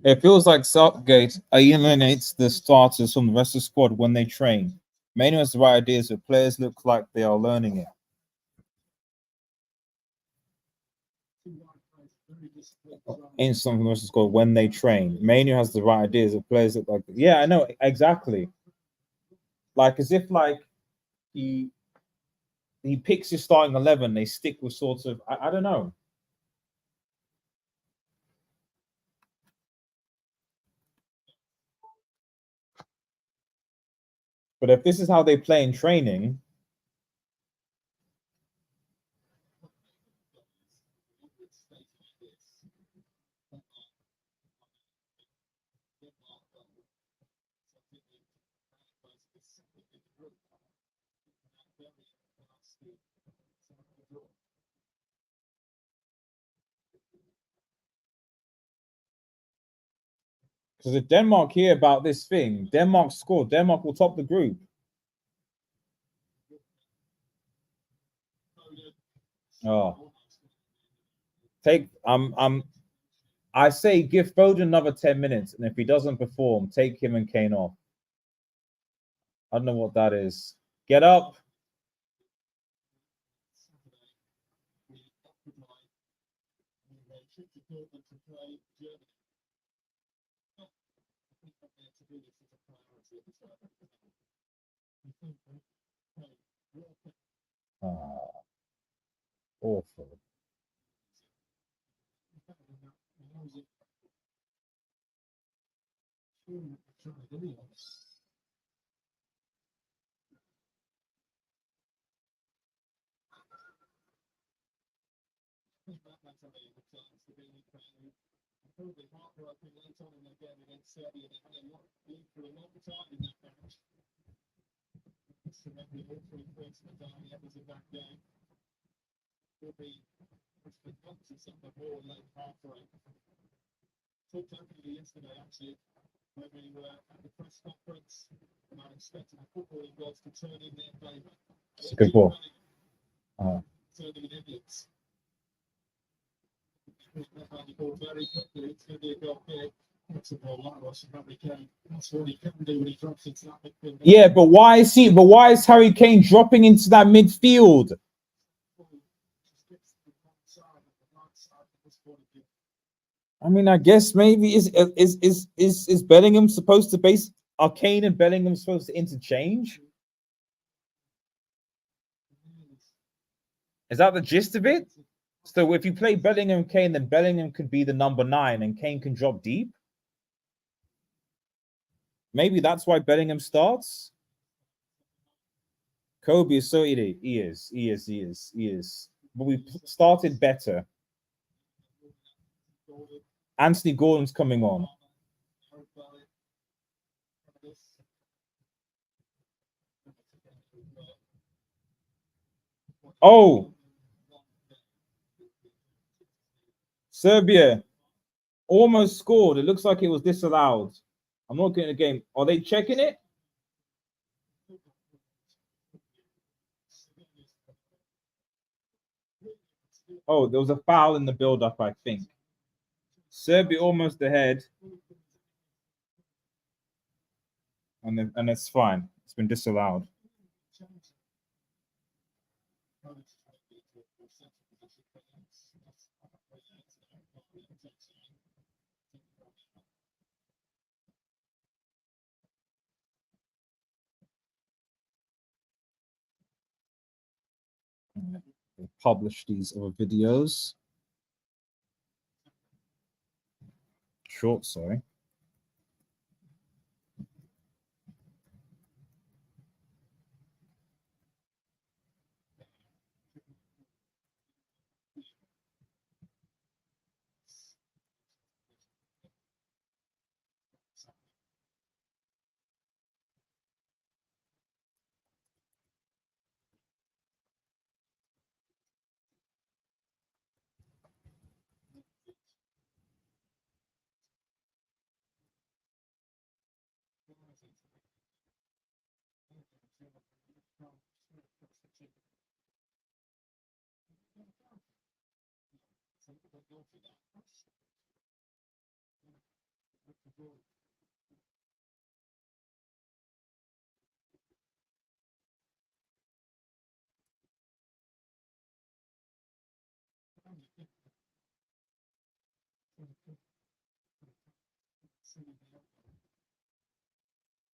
It feels like Southgate eliminates the starters from the rest of the squad when they train. Manu has the right ideas, but players look like they are learning it. In some from the rest of the squad when they train. Manu has the right ideas, but players look like yeah, I know exactly. Like as if like he picks his starting 11, they stick with sort of I don't know. But if this is how they play in training, because if Denmark hear about this thing, Denmark score, Denmark will top the group. Oh, I say give Foden another 10 minutes, and if he doesn't perform, take him and Kane off. I don't know what that is. Get up. Awful. It's a good ball. Yeah, but why is Harry Kane dropping into that midfield? I mean, I guess maybe is Bellingham supposed to base are Kane and Bellingham supposed to interchange? Is that the gist of it? So if you play Bellingham and Kane, then Bellingham could be the number 9 and Kane can drop deep. Maybe that's why Bellingham starts. Kobe is so he is. But we started better. Anthony Gordon's coming on. Oh, Serbia almost scored. It looks like it was disallowed. I'm not getting the game. Are they checking it? Oh, there was a foul in the build-up, I think. Serbia almost ahead. And it's fine. It's been disallowed. They publish these other videos. Short, sorry.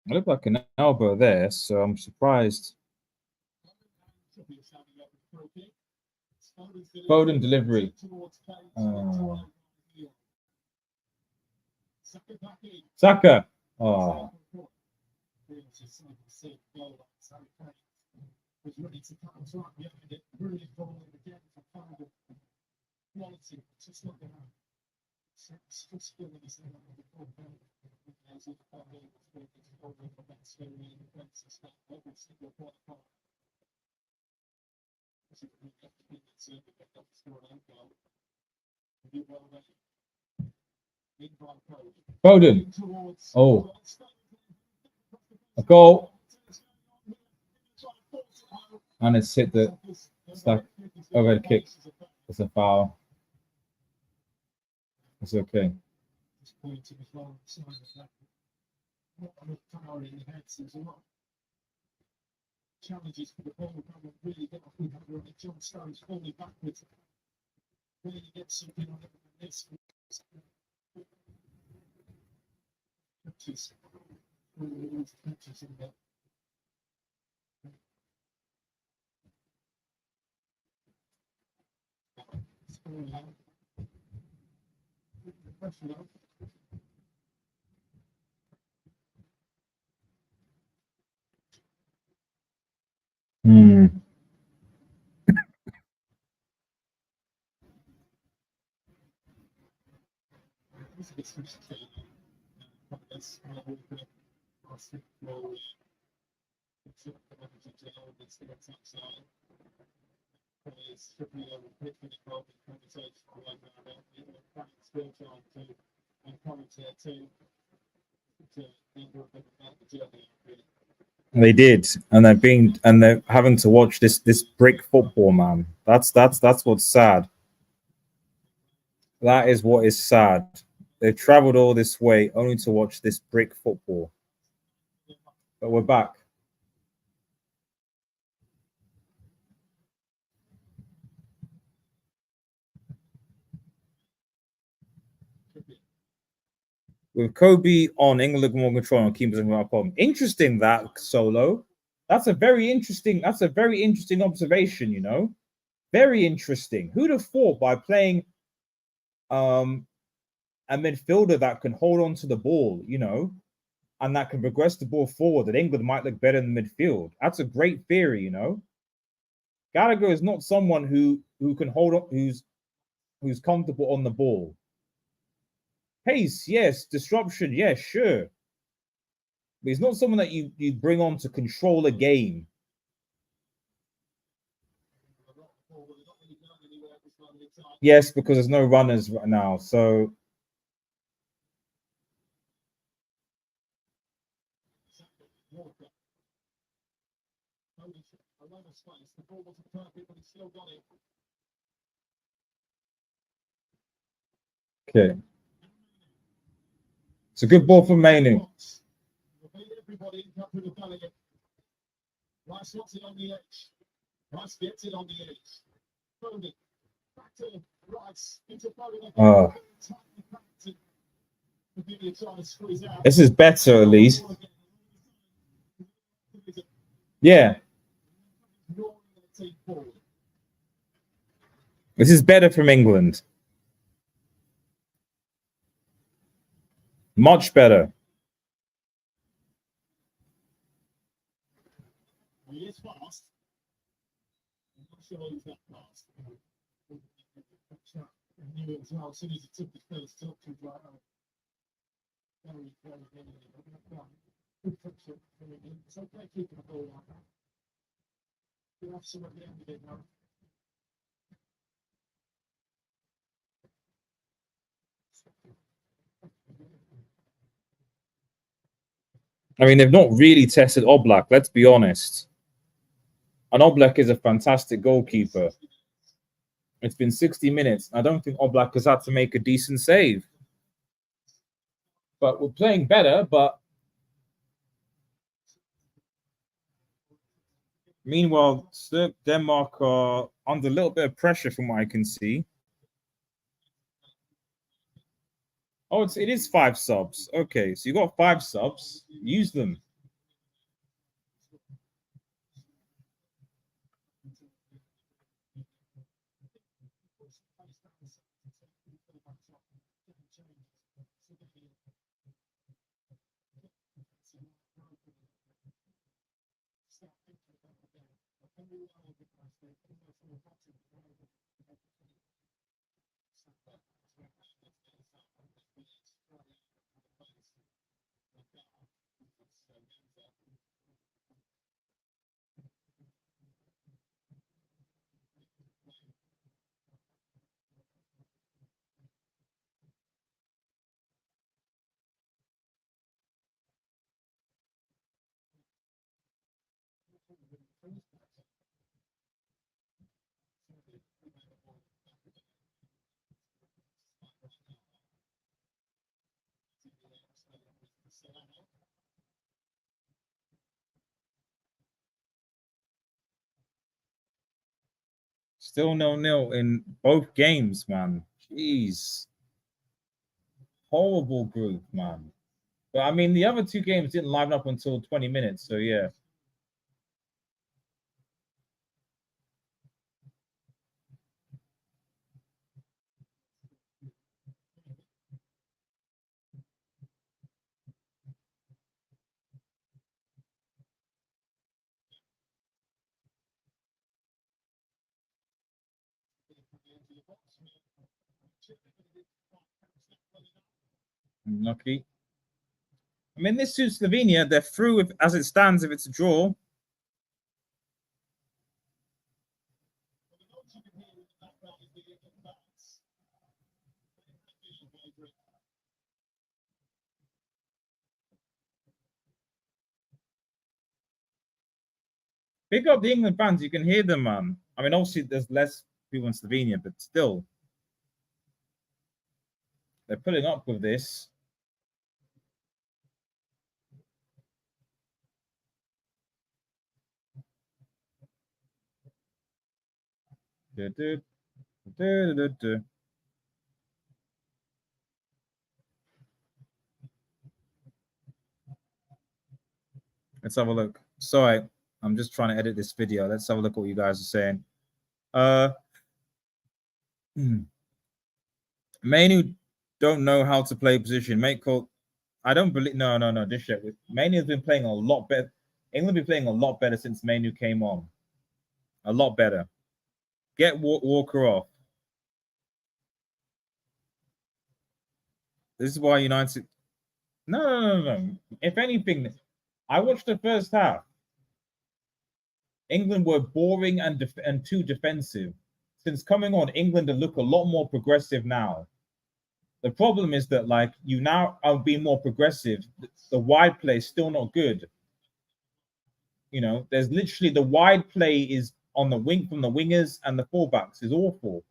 It looked like an elbow there, so I'm surprised. Foden delivery. Saka. Oh. Foden. Oh. A goal. And it's hit the stuck overhead kick. It's a foul. It's okay. Challenges for the ball haven't really got off with her. John Stones falling backwards. When you get something on this, They did, and they're having to watch this brick football, man. That's what's sad. That is what is sad. They've traveled all this way only to watch this brick football. But we're back. With Kobe on, England more control and keepers without problem. Interesting that Solo. That's a very interesting observation, you know. Very interesting. Who'd have thought by playing a midfielder that can hold on to the ball, you know, and that can progress the ball forward, that England might look better in the midfield. That's a great theory, you know. Gallagher is not someone who can hold on, who's comfortable on the ball. Pace, yes. Disruption, yes, sure. But he's not someone that you bring on to control a game. Yes, because there's no runners right now. So okay. It's a good ball from Mainu. Uh, this is better at least. Yeah. This is better from England. Much better. I mean, they've not really tested Oblak, let's be honest. And Oblak is a fantastic goalkeeper. It's been 60 minutes. I don't think Oblak has had to make a decent save. But we're playing better, but meanwhile, Denmark are under a little bit of pressure from what I can see. Oh, it is 5 subs. Okay, so you got 5 subs. Use them. Still 0-0 in both games, man. Jeez. Horrible group, man. But I mean, the other 2 games didn't line up until 20 minutes, so yeah. Lucky. I mean, this suits Slovenia. They're through if, as it stands if it's a draw. Pick up the England fans. You can hear them, man. I mean, obviously, there's less people in Slovenia, but still. They're pulling up with this. Let's have a look. Sorry, I'm just trying to edit this video. Let's have a look at what you guys are saying. Manu don't know how to play position. Make call. I don't believe. No. This shit. Manu has been playing a lot better. England been playing a lot better since Manu came on. A lot better. Get Walker off. This is why United. No. If anything, I watched the first half. England were boring and too defensive. since coming on, England have look a lot more progressive now. The problem is that like you now are being more progressive. The wide play is still not good. You know, there's literally the wide play is on the wing from the wingers and the fullbacks is awful.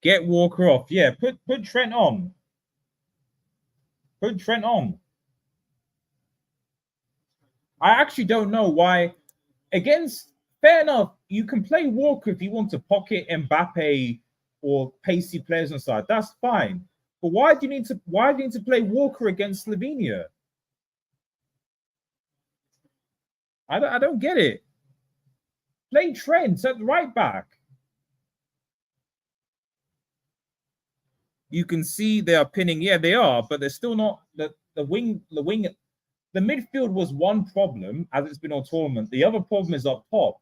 Get Walker off. Yeah, put Trent on. Put Trent on. I actually don't know why. Against, fair enough, you can play Walker if you want to pocket Mbappe or pacey players inside. That's fine. But why do you need to? Why do you need to play Walker against Slovenia? I don't get it. Play Trent at right back. You can see they are pinning. Yeah, they are, but they're still not the wing. The midfield was one problem as it's been all tournament. The other problem is up top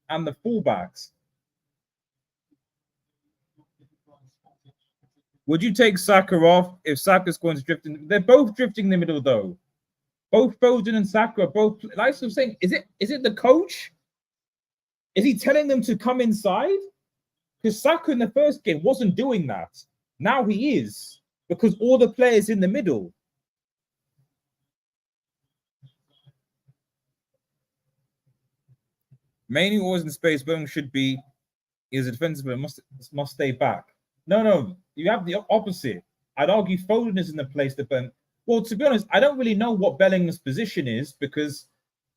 and the fullbacks. Would you take Saka off if Saka's going to drift in? They're both drifting in the middle though. Both Foden and Saka are both. Like I'm saying, is it the coach? Is he telling them to come inside? Because Saka in the first game wasn't doing that. Now he is because all the players in the middle. Mainly always in space. Bellingham should be is a defensive player, must stay back. No, you have the opposite. I'd argue Foden is in the place that Ben. Well, to be honest, I don't really know what Bellingham's position is because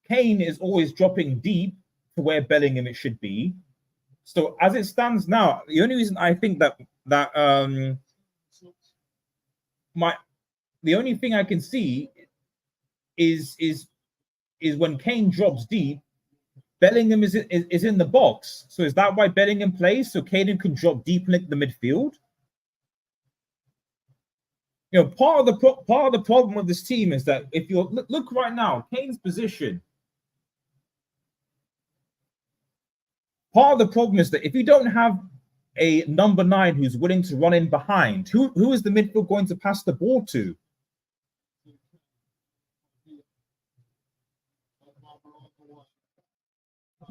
Kane is always dropping deep to where Bellingham it should be. So as it stands now, the only reason I think that the only thing I can see is when Kane drops deep, Bellingham is in the box. So is that why Bellingham plays? So Kane can drop deep in the midfield? You know, part of the problem with this team is that if you look right now, Kane's position. Part of the problem is that if you don't have a number 9 who's willing to run in behind, who is the midfield going to pass the ball to?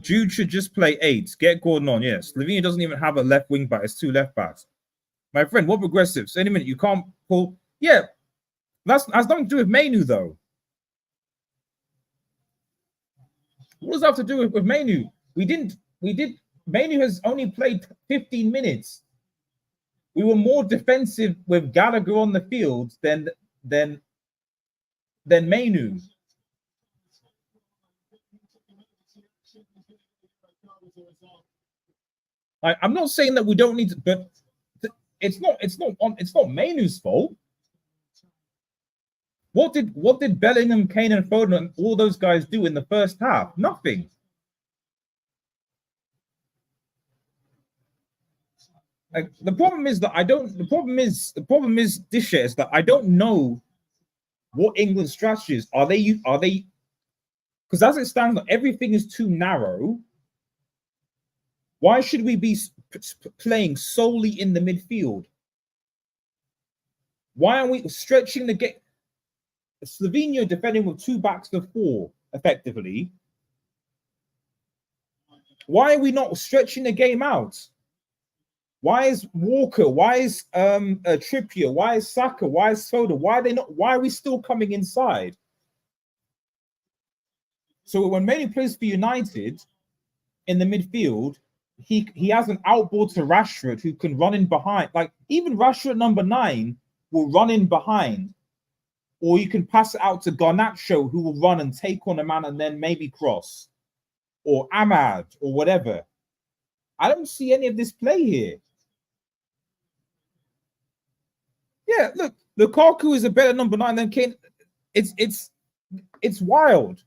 Jude should just play 8. Get Gordon on. Yes, Slovenia doesn't even have a left wing back. It's 2 left backs. My friend, what progressives? Any minute you can't pull. Yeah, that's nothing to do with Mainu though. What does that have to do with Mainu? We did. Mainu has only played 15 minutes. We were more defensive with Gallagher on the field than Mainu. I'm not saying that we don't need to, but it's not Mainu's fault. What did Bellingham, Kane, and Foden and all those guys do in the first half? Nothing. Like, the problem is that I don't. The problem is this year is that I don't know what England's strategy is. Are they? Because as it stands, everything is too narrow. Why should we be playing solely in the midfield? Why are we stretching the game? Slovenia defending with 2 backs to 4 effectively. Why are we not stretching the game out? Why is Walker? Why is Trippier? Why is Saka? Why is Foden? Why are they not? Why are we still coming inside? So when Mainu plays for United in the midfield, he has an outball to Rashford who can run in behind. Like even Rashford number 9 will run in behind, or you can pass it out to Garnacho who will run and take on a man and then maybe cross, or Ahmad or whatever. I don't see any of this play here. Yeah, look, Lukaku is a better number 9 than Kane. It's wild.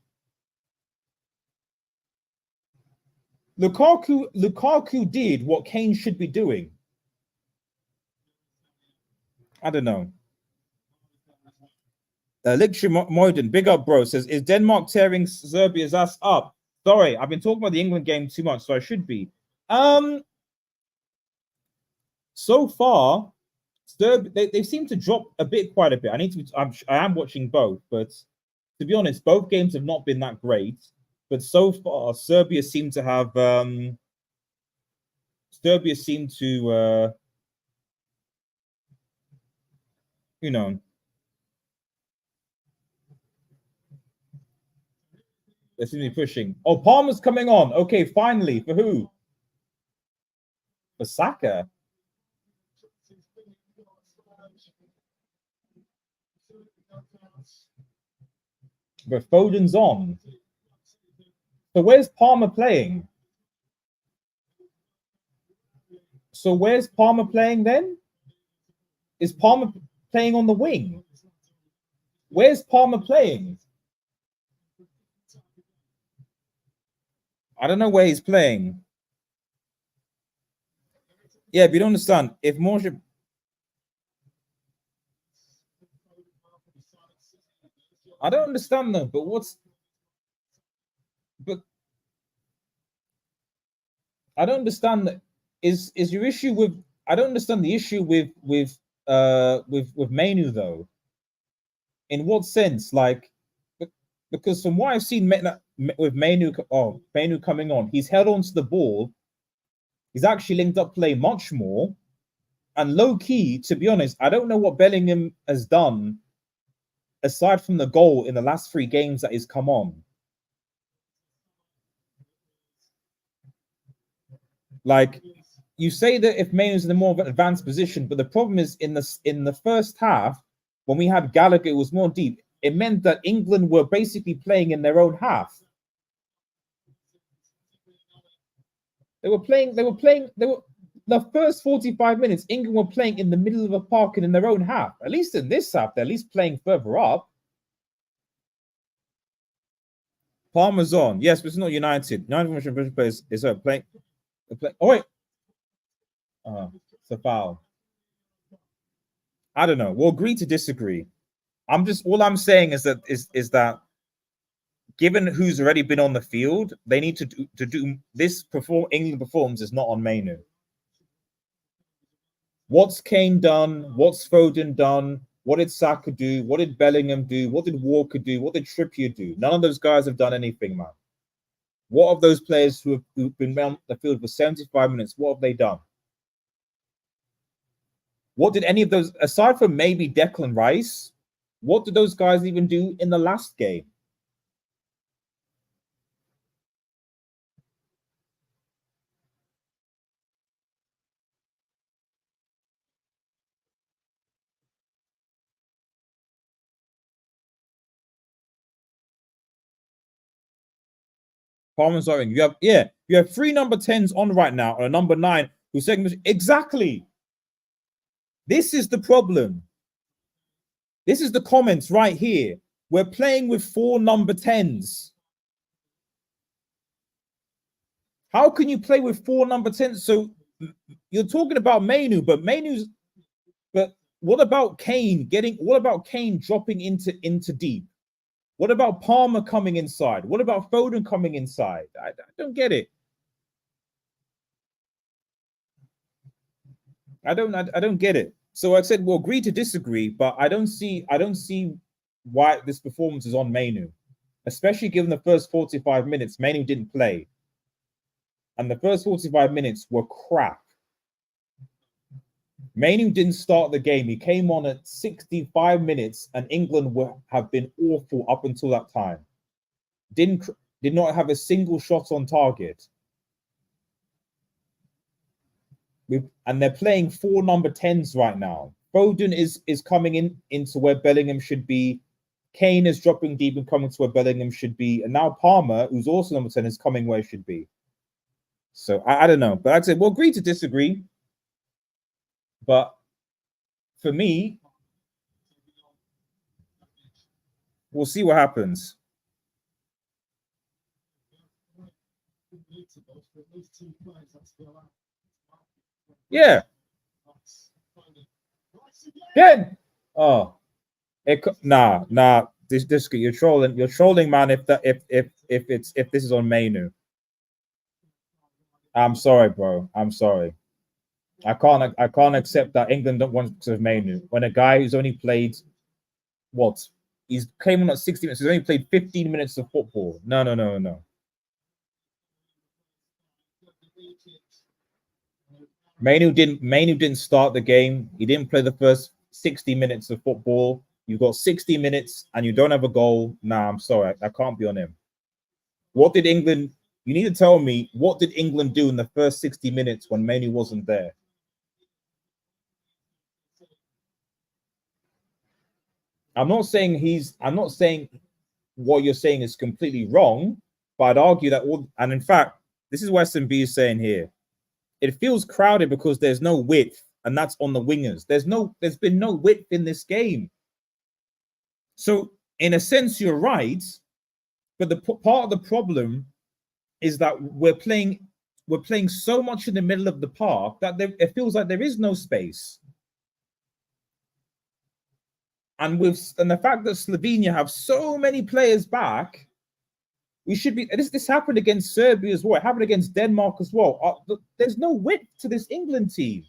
Lukaku did what Kane should be doing. I don't know. Moyden, big up, bro. Says, is Denmark tearing Serbia's ass up? Sorry, I've been talking about the England game too much, so I should be. So far, they seem to drop quite a bit. I am watching both, but to be honest, both games have not been that great. But so far, Serbia seem to have you know, they seem to be pushing. Oh, Palmer's coming on. Okay, finally. For who? For Saka. But Foden's on. So where's Palmer playing? So where's Palmer playing then? Is Palmer playing on the wing? Where's Palmer playing? I don't know where he's playing. Yeah, but you don't understand. If Morship, I don't understand though. But I don't understand that. Is your issue with? I don't understand the issue with Mainu though. In what sense? Like, because from what I've seen with Mainu coming on, he's held on to the ball. He's actually linked up play much more. And low key, to be honest, I don't know what Bellingham has done aside from the goal in the last 3 games that he's come on. Like, you say that if Mainu's in a more of an advanced position, but the problem is in the first half, when we had Gallagher, it was more deep. It meant that England were basically playing in their own half. The first 45 minutes, England were playing in the middle of a park and in their own half. At least in this half, they're at least playing further up. Palmer's on. Yes, but it's not United. United players is playing. Oh, wait. It's a foul. I don't know. We'll agree to disagree. All I'm saying is that given who's already been on the field, they need to do this. England performance is not on Mainu. What's Kane done? What's Foden done? What did Saka do? What did Bellingham do? What did Walker do? What did Trippier do? None of those guys have done anything, man. What of those players who've been on the field for 75 minutes, what have they done? What did any of those, aside from maybe Declan Rice, what did those guys even do in the last game? Palmer's sorry. You have 3 number 10s on right now, and a number 9 who's saying exactly. This is the problem. This is the comments right here. We're playing with 4 number 10s. How can you play with 4 number 10s? So you're talking about Mainu, but what about Kane what about Kane dropping into deep? What about Palmer coming inside? What about Foden coming inside? I don't get it. I don't get it. So I said we'll agree to disagree, but I don't see why this performance is on Mainu, especially given the first 45 minutes Mainu didn't play, and the first 45 minutes were crap. Mainu didn't start the game. He came on at 65 minutes, and England have been awful up until that time. Did not have a single shot on target. And they're playing 4 number 10s right now. Foden is coming into where Bellingham should be. Kane is dropping deep and coming to where Bellingham should be. And now Palmer, who's also number 10, is coming where he should be. So I don't know. But like I said, we'll agree to disagree. But for me, we'll see what happens. Yeah. Again. Oh. Nah. This you're trolling. You're trolling, man. If this is on Mainu, I'm sorry, bro. I'm sorry. I can't accept that England don't want to have Mainu when a guy who's only played what he's came on at 60 minutes. He's only played 15 minutes of football. No. Mainu didn't start the game. He didn't play the first 60 minutes of football. You've got 60 minutes and you don't have a goal. Nah, I'm sorry. I can't be on him. What did England? You need to tell me what did England do in the first 60 minutes when Mainu wasn't there? I'm not saying what you're saying is completely wrong, but I'd argue that all. And in fact, this is what SMB is saying here. It feels crowded because there's no width, and that's on the wingers. There's been no width in this game. So in a sense, you're right, but the part of the problem is that we're playing so much in the middle of the park that it feels like there is no space. And the fact that Slovenia have so many players back, we should be. This happened against Serbia as well. It happened against Denmark as well. There's no width to this England team.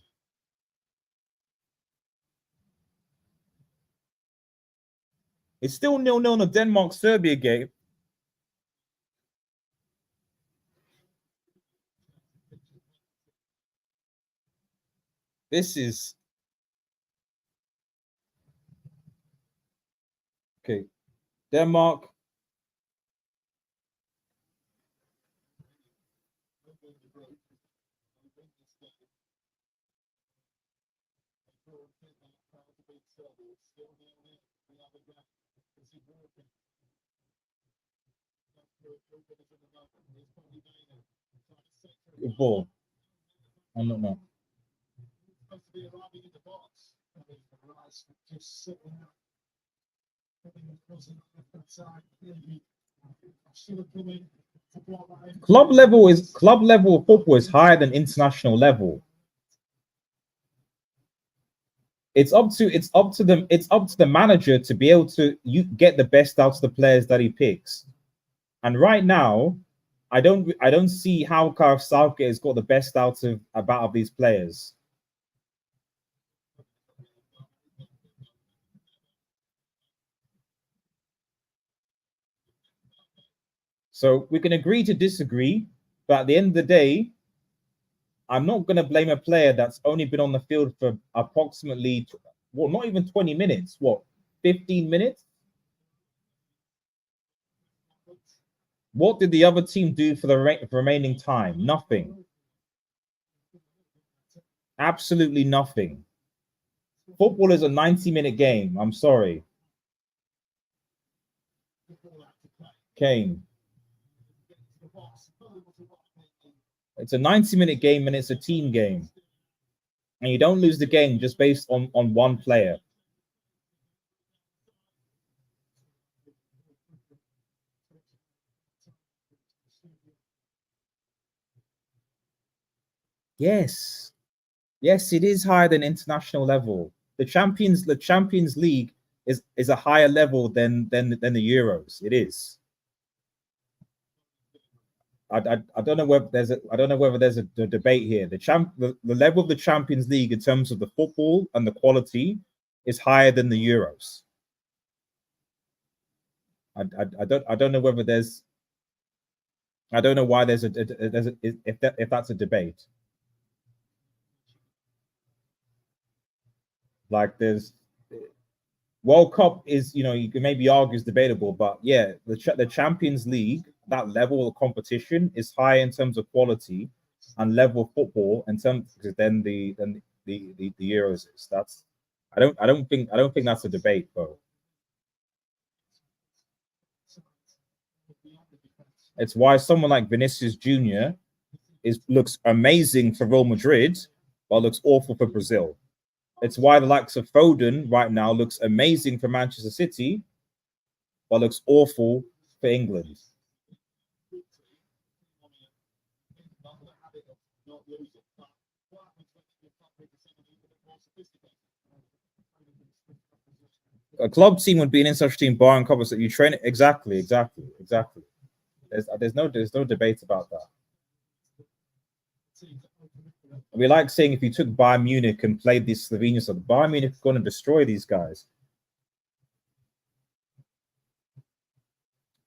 It's still 0-0 in the Denmark-Serbia game. This is okay. Denmark. Good ball. I don't know. Club level of football is higher than international level. It's up to the manager to be able to get the best out of the players that he picks. And right now, I don't see how Gareth Southgate has got the best out of these players. So we can agree to disagree, but at the end of the day, I'm not going to blame a player that's only been on the field for approximately, well, not even 20 minutes. What, 15 minutes? What did the other team do for the remaining time? Nothing. Absolutely nothing. Football is a 90-minute game. I'm sorry. Kane. It's a 90-minute game and it's a team game. And you don't lose the game just based on one player. Yes. Yes, it is higher than international level. The Champions League is a higher level than the Euros. It is. I don't know whether there's a debate here. The level of the Champions League in terms of the football and the quality is higher than the Euros. I don't know whether there's I don't know why there's a if that's a debate. Like there's World Cup is, you can maybe argue is debatable, but yeah, the Champions League, that level of competition is high in terms of quality and level of football in terms than the Euros is. That's I don't think that's a debate, bro. It's why someone like Vinicius Junior looks amazing for Real Madrid, but looks awful for Brazil. It's why the likes of Foden right now looks amazing for Manchester City, but looks awful for England. A club team would be an international team barring covers that you train. Exactly. There's no debate about that. We like saying if you took Bayern Munich and played these Slovenia, so Bayern Munich are going to destroy these guys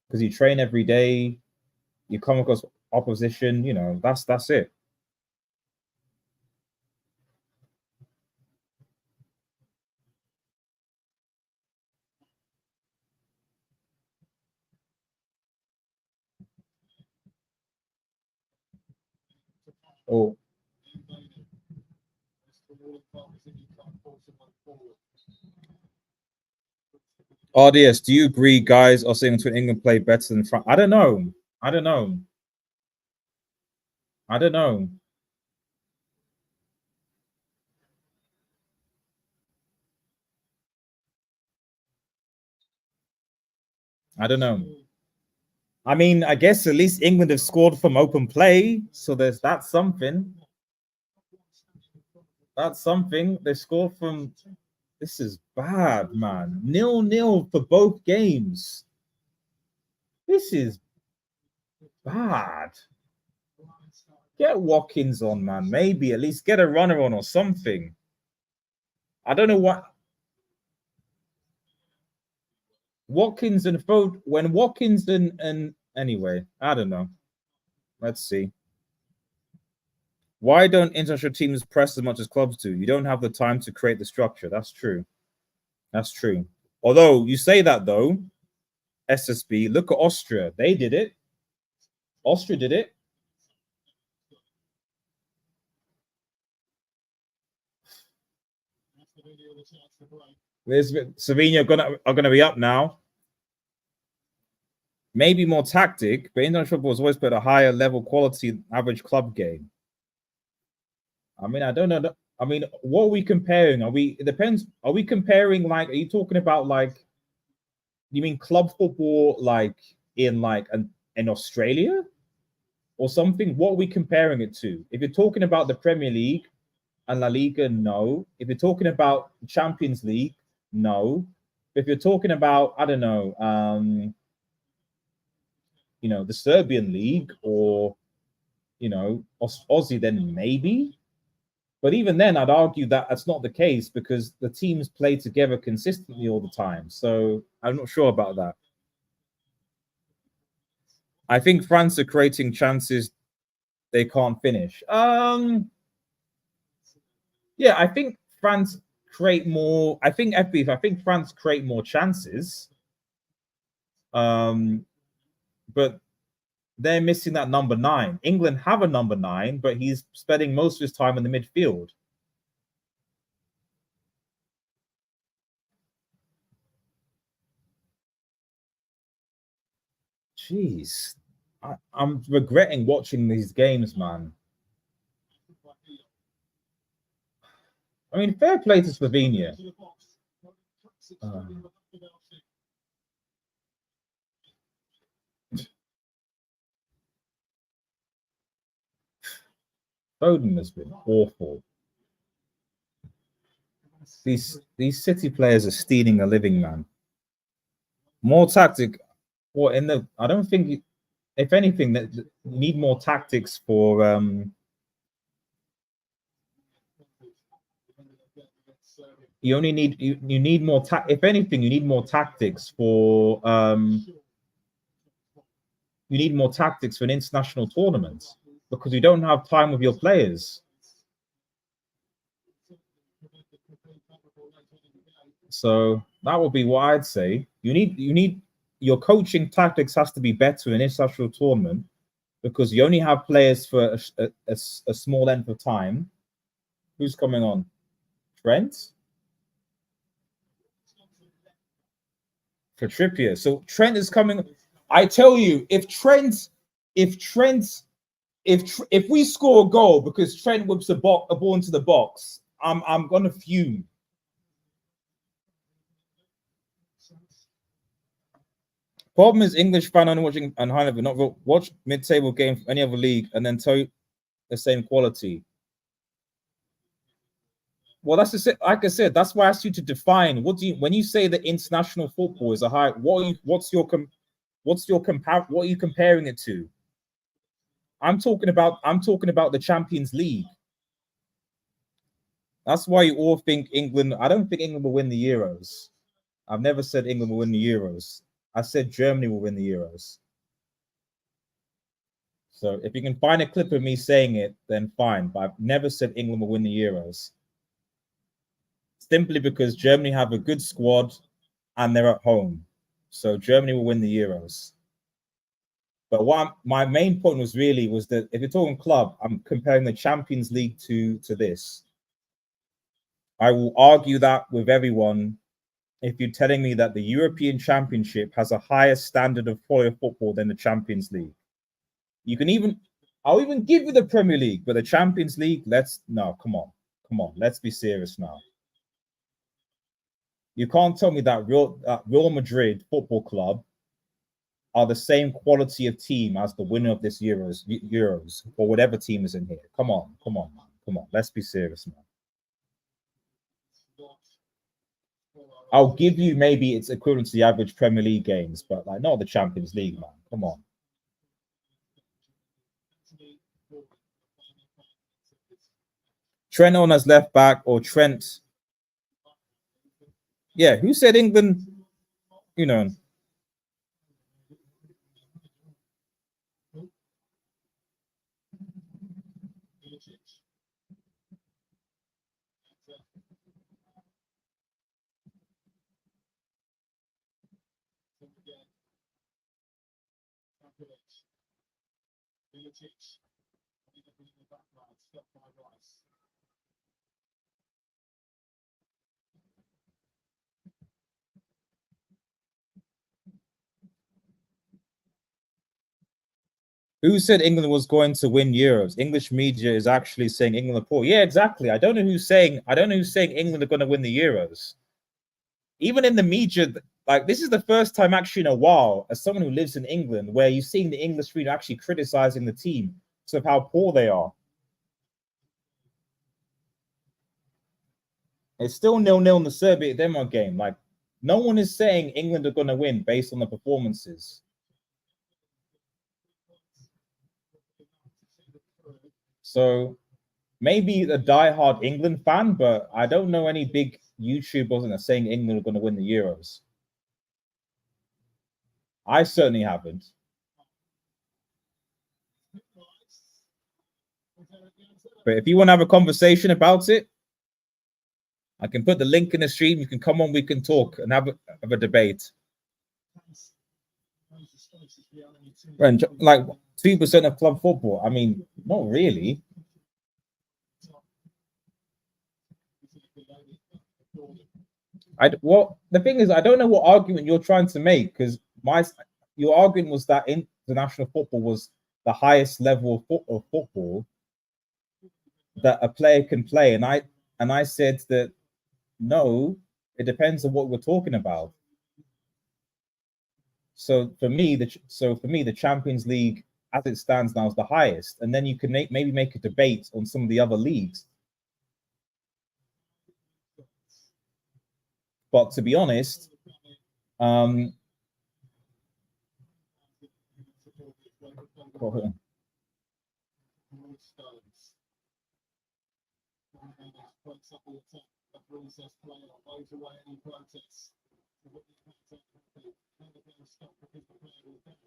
because you train every day, you come across opposition. You know, that's it. Oh, RDS, do you agree guys are saying to England play better than France? I don't know. I don't know. I don't know. I don't know. I mean, I guess at least England have scored from open play, so that's something. That's something. They scored from. This is bad, man. 0-0 for both games. This is bad. Get Watkins on, man. Maybe at least get a runner on or something. I don't know what. Watkins and Foden. When Watkins and anyway, I don't know. Let's see. Why don't international teams press as much as clubs do? You don't have the time to create the structure. That's true. That's true. Although you say that though, SSB, look at Austria. They did it. Austria did it. Slovenia are gonna be up now. Maybe more tactic, but international football has always played a higher level quality average club game. I mean, I don't know. I mean, what are we comparing? It depends. Are we comparing like? Are you talking about like? You mean club football like in Australia or something? What are we comparing it to? If you're talking about the Premier League and La Liga, no. If you're talking about Champions League, no. If you're talking about, I don't know, the Serbian league or Aussie, then maybe. But even then, I'd argue that that's not the case because the teams play together consistently all the time. So I'm not sure about that. I think France are creating chances they can't finish. Yeah, I think France create more. I think France create more chances. But they're missing that number 9. England have a number 9, but he's spending most of his time in the midfield. Jeez, I'm regretting watching these games, man. I mean, fair play to Slovenia. Foden has been awful. These City players are stealing a living, man. More tactic. What in the? I don't think. If anything, that need more tactics for. You only need you need more. If anything, you need more tactics for. You need more tactics for an international tournament because you don't have time with your players. So that would be what I'd say. You need your coaching tactics has to be better in an international tournament because you only have players for a small length of time. Who's coming on? Trent? For Trippier. So Trent is coming. I tell you, if we score a goal because Trent whips a ball into the box, I'm gonna fume. Problem is English fan only watching and high level, not watch mid-table game from any other league and then tell you the same quality. Well, that's just it. Like I said, that's why I asked you to define. What do you when you say that international football is a high? What's your what are you comparing it to? I'm talking about the Champions League. That's why you all think England. I don't think England will win the Euros. I've never said England will win the Euros. I said Germany will win the Euros. So if you can find a clip of me saying it, then fine. But I've never said England will win the Euros. Simply because Germany have a good squad and they're at home. So Germany will win the Euros. But my main point was that if you're talking club, I'm comparing the Champions League to this. I will argue that with everyone if you're telling me that the European Championship has a higher standard of quality of football than the Champions League. I'll even give you the Premier League, but the Champions League, come on, let's be serious now. You can't tell me that Real Madrid Football Club are the same quality of team as the winner of this Euros or whatever team is in here. Come on, let's be serious now. I'll give you maybe it's equivalent to the average Premier League games, but like not the Champions League, man. Come on. Trent on as left back or Trent. Yeah, who said England? You know. Who said England was going to win Euros? English media is actually saying England are poor. Yeah, exactly. I don't know who's saying England are going to win the Euros. Even in the media, like this is the first time actually in a while, as someone who lives in England, where you're seeing the English media actually criticizing the team because of how poor they are. It's still 0-0 in the Serbia-Denmark game. Like, no one is saying England are going to win based on the performances. So maybe a diehard England fan, but I don't know any big YouTubers that are saying England are going to win the Euros. I certainly haven't. But if you want to have a conversation about it, I can put the link in the stream. You can come on, we can talk and have a debate. And like 2% of club football. I mean, not really. The thing is, I don't know what argument you're trying to make because your argument was that international football was the highest level of football that a player can play, and I said that no, it depends on what we're talking about. So for me, the Champions League as it stands now is the highest, and then you can maybe make a debate on some of the other leagues. But to be honest,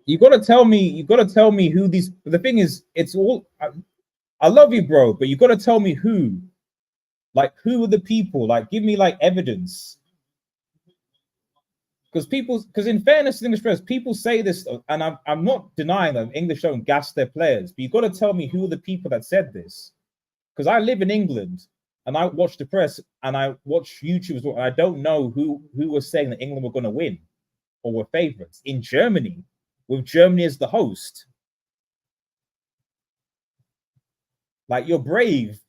you got to tell me who these. The thing is, it's all. I love you, bro, but you got to tell me who. Like, who are the people? Like, give me like evidence. Because in fairness to English players, people say this, and I'm not denying that English don't gas their players, but you got to tell me who are the people that said this. Because I live in England and I watch the press and I watch YouTube as well, and I don't know who was saying that England were going to win or were favorites. In Germany, with Germany as the host, like you're brave.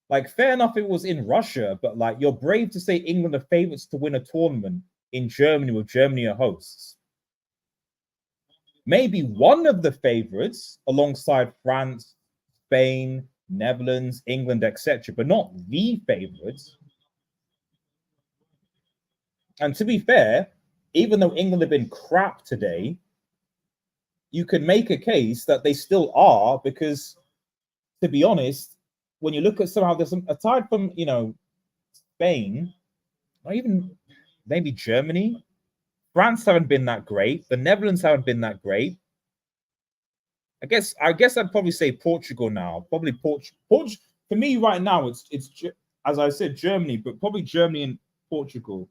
Like, fair enough, it was in Russia, but like you're brave to say England are favorites to win a tournament in Germany with Germany as hosts. Maybe one of the favorites alongside France, Spain, Netherlands, England, etc., but not the favorites. And to be fair, even though England have been crap today, you can make a case that they still are, because, to be honest, when you look at somehow, there's some, aside from, Spain, or even maybe Germany, France haven't been that great. The Netherlands haven't been that great. I guess I'd probably say Portugal now. Probably Portugal. For me right now, it's as I said, Germany, but probably Germany and Portugal.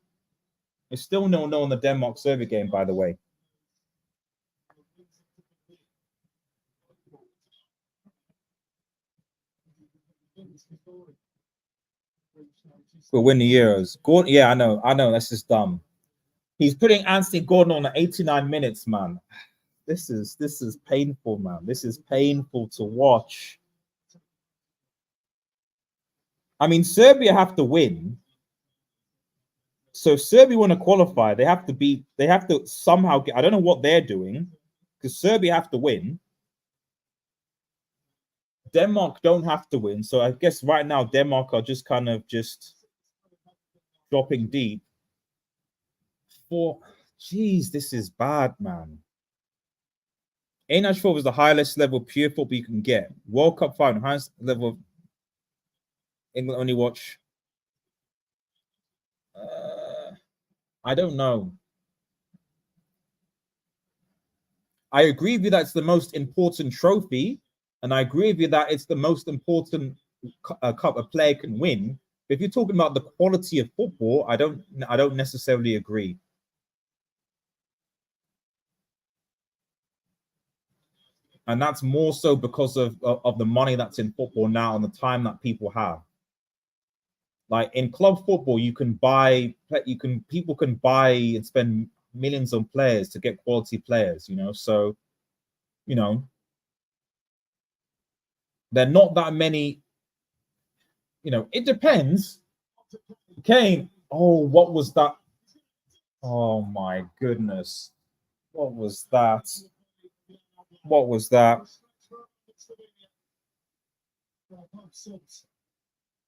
It's still 0-0 in the Denmark-Serbia game, by the way. We'll win the Euros. Gordon, yeah, I know. That's just dumb. He's putting Anthony Gordon on at 89 minutes, man. This is painful, man. This is painful to watch. I mean, Serbia have to win. So if Serbia want to qualify, they have to somehow get, I don't know what they're doing, because Serbia have to win. Denmark don't have to win. So I guess right now Denmark are just kind of just dropping deep. Jeez, this is bad, man. A94 was the highest level pure football you can get. World Cup final, highest level. England only watch. I don't know. I agree with you that it's the most important trophy, and I agree with you that it's the most important cup a player can win. But if you're talking about the quality of football, I don't necessarily agree. And that's more so because of the money that's in football now and the time that people have. Like in club football, people can buy and spend millions on players to get quality players, So, there are not that many, it depends. Kane, oh, what was that? Oh my goodness. What was that? What was that?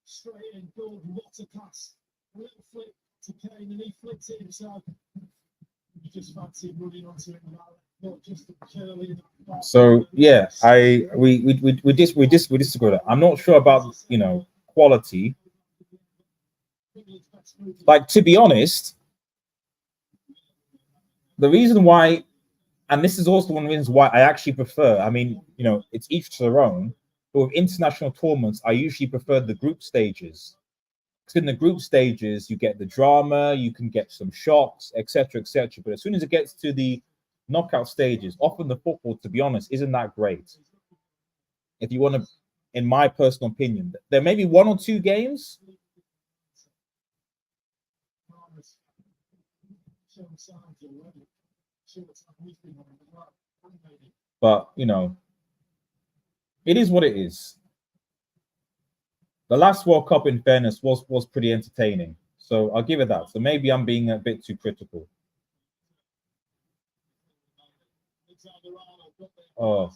Straight in, Gordon, what a pass. A little flip to Kane, and he flipped it himself. You just fancy running onto it now. So yeah, we disagree. I'm not sure about quality. Like, to be honest, the reason why, and this is also one of the reasons why I actually prefer. I mean, it's each to their own. But with international tournaments, I usually prefer the group stages. Because in the group stages, you get the drama, you can get some shocks, etc., etc. But as soon as it gets to the knockout stages, often the football, to be honest, isn't that great. If you want to, in my personal opinion, there may be one or two games. But, it is what it is. The last World Cup, in fairness, was pretty entertaining. So I'll give it that. So maybe I'm being a bit too critical. Oh.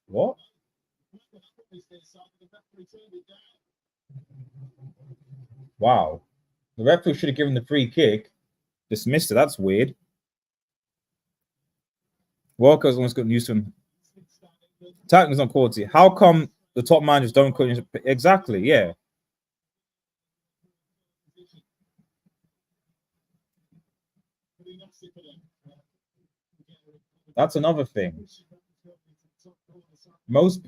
What? Wow. The referee should have given the free kick. Dismissed it. That's weird. Walker's almost got news from tackling on quality. How come the top managers don't call exactly? Yeah. That's another thing. Most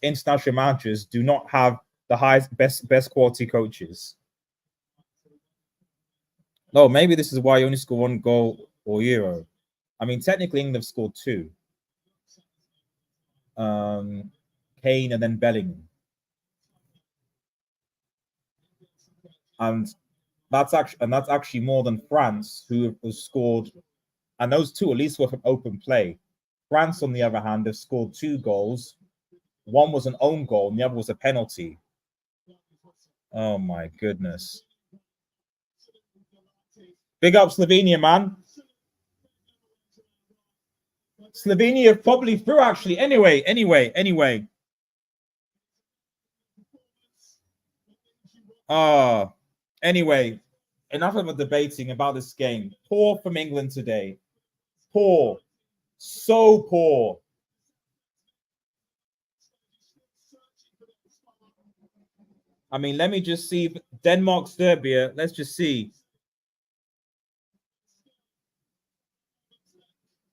international managers do not have the highest best quality coaches. No, maybe this is why you only score one goal or Euro. I mean, technically England have scored two. Kane and then Bellingham. And that's actually more than France, who have scored, and those two at least were from open play. France, on the other hand, have scored 2 goals. One was an own goal, and the other was a penalty. Oh my goodness! Big up Slovenia, man. Slovenia probably through, actually. Anyway. Anyway, enough of debating about this game. Poor from England today. Poor. So poor. I mean, let me just see. Denmark, Serbia. Let's just see.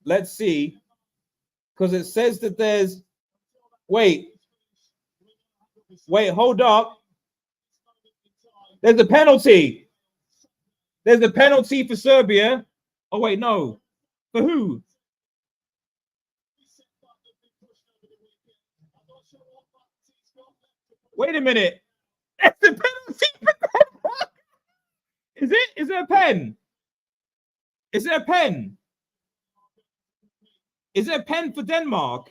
Let's see. Because it says that there's. Wait, hold up. There's a penalty. There's a penalty for Serbia. Oh, wait, no. For who? Wait a minute. That's the penalty for Denmark. Is it? Is it a pen? Is it a pen? Is it a pen for Denmark?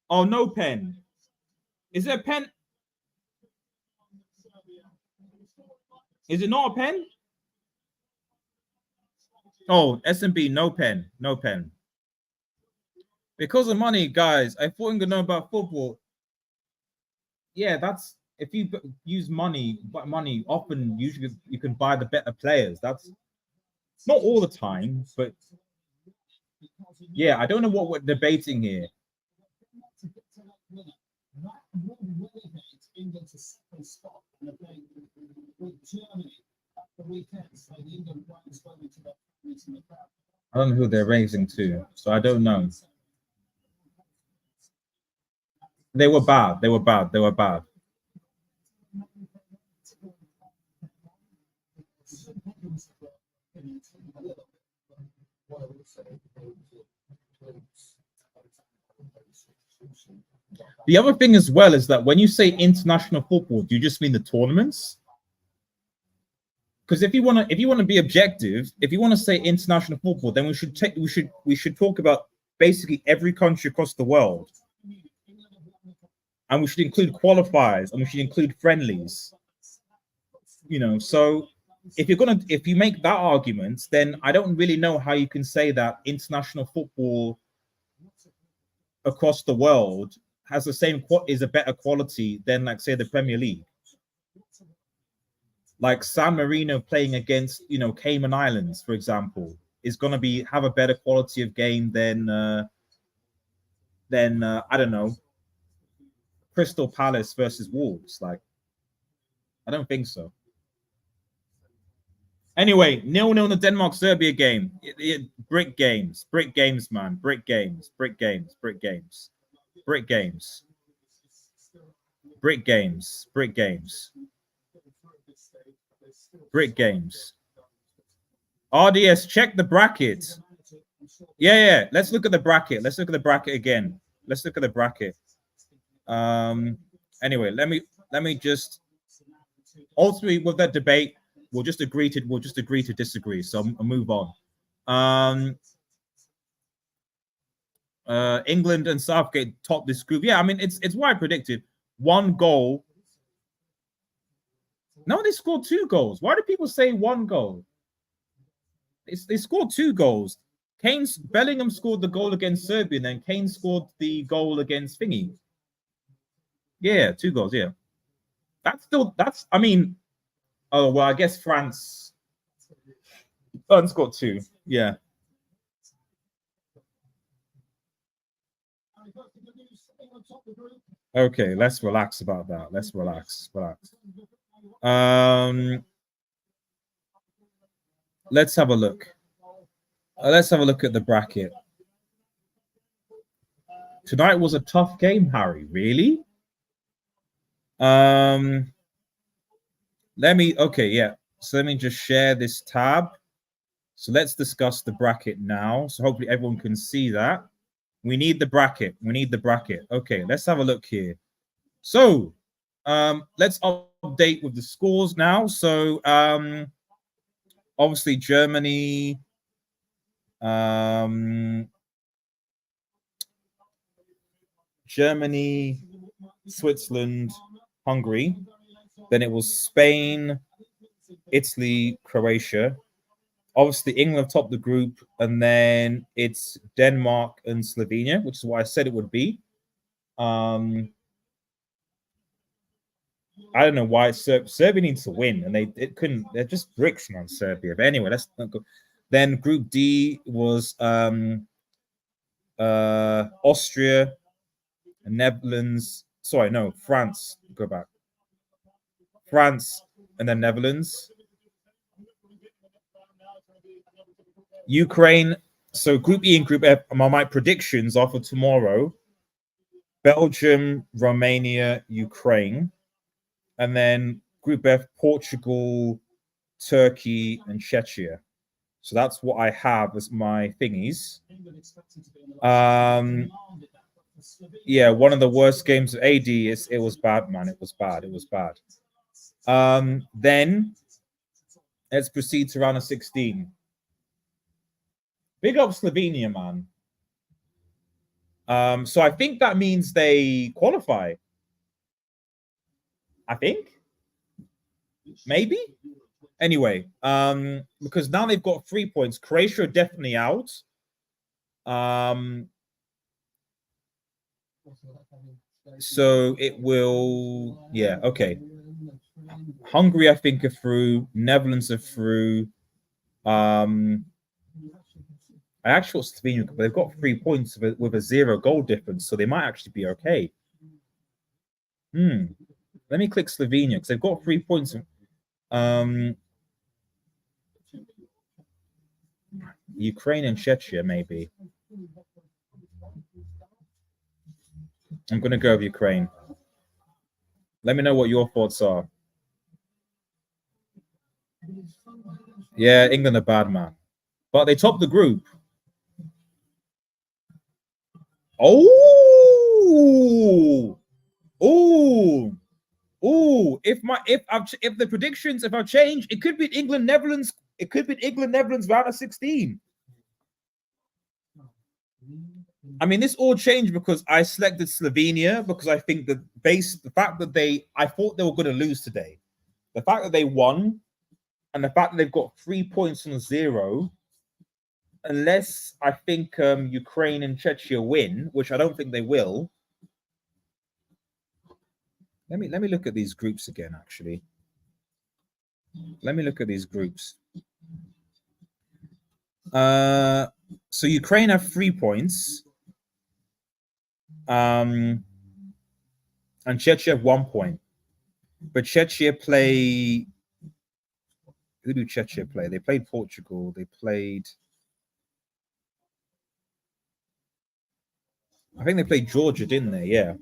Oh, no pen. Is it a pen? Is it not a pen? Oh, SMB, no pen. No pen. Because of money, guys, I thought I'm going to know about football. Yeah, that's if you use money, but money often usually you can buy the better players. That's not all the time, but yeah, I don't know what we're debating here. I don't know who they're raising to, so I don't know. They were bad. They were bad. They were bad. The other thing as well is that when you say international football, do you just mean the tournaments? Because if you want to be objective, if you want to say international football, then we should talk about basically every country across the world, and we should include qualifiers and we should include friendlies. You know, so if you make that argument, then I don't really know how you can say that international football across the world has the same is a better quality than, like, say, the Premier League. Like San Marino playing against, you know, Cayman Islands, for example, is going to have a better quality of game than I don't know, Crystal Palace versus Wolves. Like, I don't think so. Anyway, 0-0 in the Denmark-Serbia game. Brick games, man. Brick games. Brick games. RDS, check the bracket. Yeah. Let's look at the bracket. Let's look at the bracket again. Anyway, let me just ultimately with that debate, we'll just agree to disagree. So I'll move on. England and Southgate top this group. Yeah, I mean it's what I predicted. One goal. No, they scored 2 goals. Why do people say 1 goal? They scored 2 goals. Bellingham scored the goal against Serbia, and then Kane scored the goal against Thingy. Yeah, 2 goals. Yeah, that's. I mean, oh well, I guess France got 2. Yeah. Okay, let's relax about that. Let's relax. Let's have a look. Let's have a look at the bracket. Tonight was a tough game, Harry. Really? So let me just share this tab. So let's discuss the bracket now. So hopefully everyone can see that. We need the bracket. Okay, let's have a look here. So let's update with the scores now. So obviously Germany, Switzerland, Hungary. Then it was Spain, Italy, Croatia. Obviously, England topped the group, and then it's Denmark and Slovenia, which is what I said it would be. I don't know why Serbia needs to win, and it couldn't. They're just bricks, man. Serbia. But anyway, let's not go. Then Group D was Austria, Netherlands. Sorry, no, France. Go back. France and then Netherlands. Ukraine. So Group E and Group F are my predictions are for tomorrow. Belgium, Romania, Ukraine. And then Group F, Portugal, Turkey, and Czechia. So that's what I have as my thingies. Yeah, one of the worst games of AD is it was bad, man. It was bad. It was bad. Then let's proceed to round of 16. Big up Slovenia, man. So I think that means they qualify. I think. Maybe. Anyway, because now they've got 3 points. Croatia are definitely out. So it will, yeah, okay. Hungary, I think, are through. Netherlands are through. I actually Slovenia, but they've got 3 points with a 0 goal difference, so they might actually be okay. Let me click Slovenia because they've got 3 points. Ukraine and Czechia, maybe. I'm going to go with Ukraine. Let me know what your thoughts are. Yeah, England are bad, man. But they topped the group. Oh! Oh! Oh! If the predictions, if I change, it could be England, Netherlands. It could be England, Netherlands round of 16. I mean, this all changed because I selected Slovenia because I think the fact that I thought they were going to lose today, the fact that they won, and the fact that they've got 3 points on 0, unless I think Ukraine and Czechia win, which I don't think they will. Let me look at these groups again. Actually, let me look at these groups. So Ukraine have 3 points. And Czechia have 1 point. But Czechia play. Who do Czechia play? They played Portugal. They played. I think they played Georgia, didn't they? Yeah.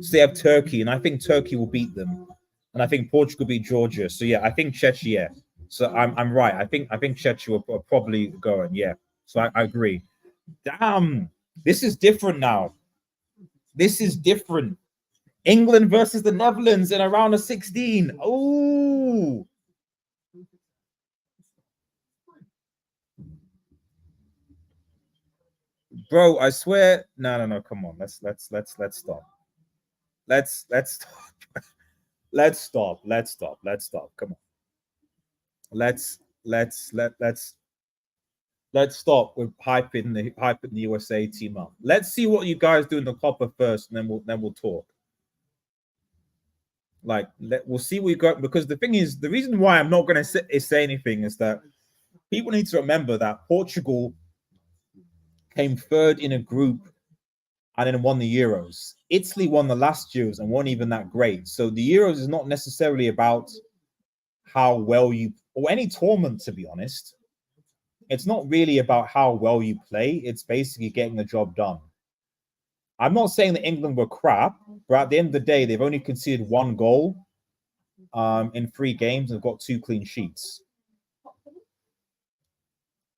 So they have Turkey, and I think Turkey will beat them. And I think Portugal beat Georgia. So yeah, I think Czechia. Yeah. So I'm right. I think Czechia are probably going. Yeah. So I agree. Damn, this is different now. This is different. England versus the Netherlands in a round of 16. Oh. Bro, I swear. No. Come on. Let's stop. Let's stop. Let's stop. Come on. Let's stop with hyping the USA team up. Let's see what you guys do in the Copa first, and then we'll talk. Like, we'll see what you got, because the thing is, the reason why I'm not going to say anything is that people need to remember that Portugal came third in a group and then won the Euros. Italy won the last Euros and weren't even that great. So the Euros is not necessarily about how well you, or any tournament, to be honest. It's not really about how well you play. It's basically getting the job done. I'm not saying that England were crap, but at the end of the day, they've only conceded 1 goal in 3 games and have got 2 clean sheets.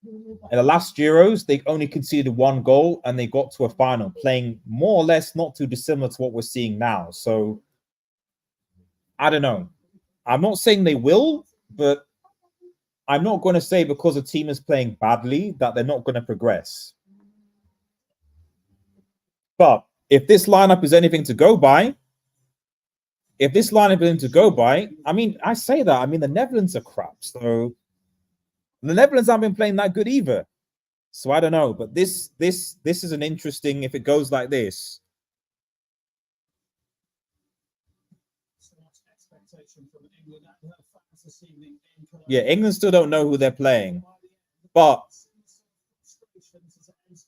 In the last Euros, they only conceded 1 goal and they got to a final, playing more or less not too dissimilar to what we're seeing now. So, I don't know. I'm not saying they will, but I'm not going to say because a team is playing badly that they're not going to progress. But if this lineup is anything to go by, I mean, I say that. I mean, the Netherlands are crap. So the Netherlands haven't been playing that good either. So I don't know. But this is an interesting, if it goes like this. Yeah, England still don't know who they're playing, but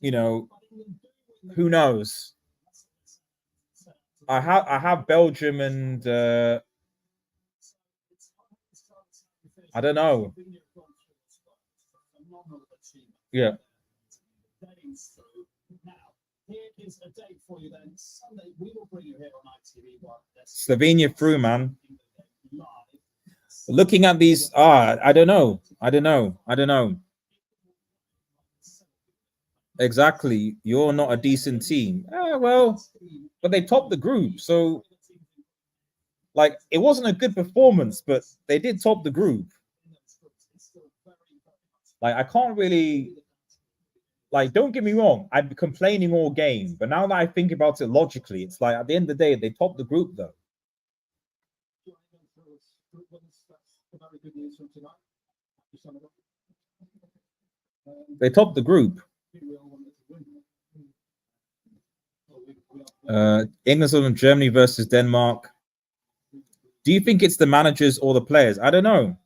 you know, who knows? I have Belgium and I don't know. Yeah. Slovenia through, man. Looking at these, I don't know. I don't know. I don't know. Exactly. You're not a decent team. Well, but they topped the group. So, like, it wasn't a good performance, but they did top the group. Like, I can't really, like, don't get me wrong. I'd be complaining all game. But now that I think about it logically, it's like, at the end of the day, they topped the group, though. They topped the group. England and Germany versus Denmark. Do you think it's the managers or the players? I don't know.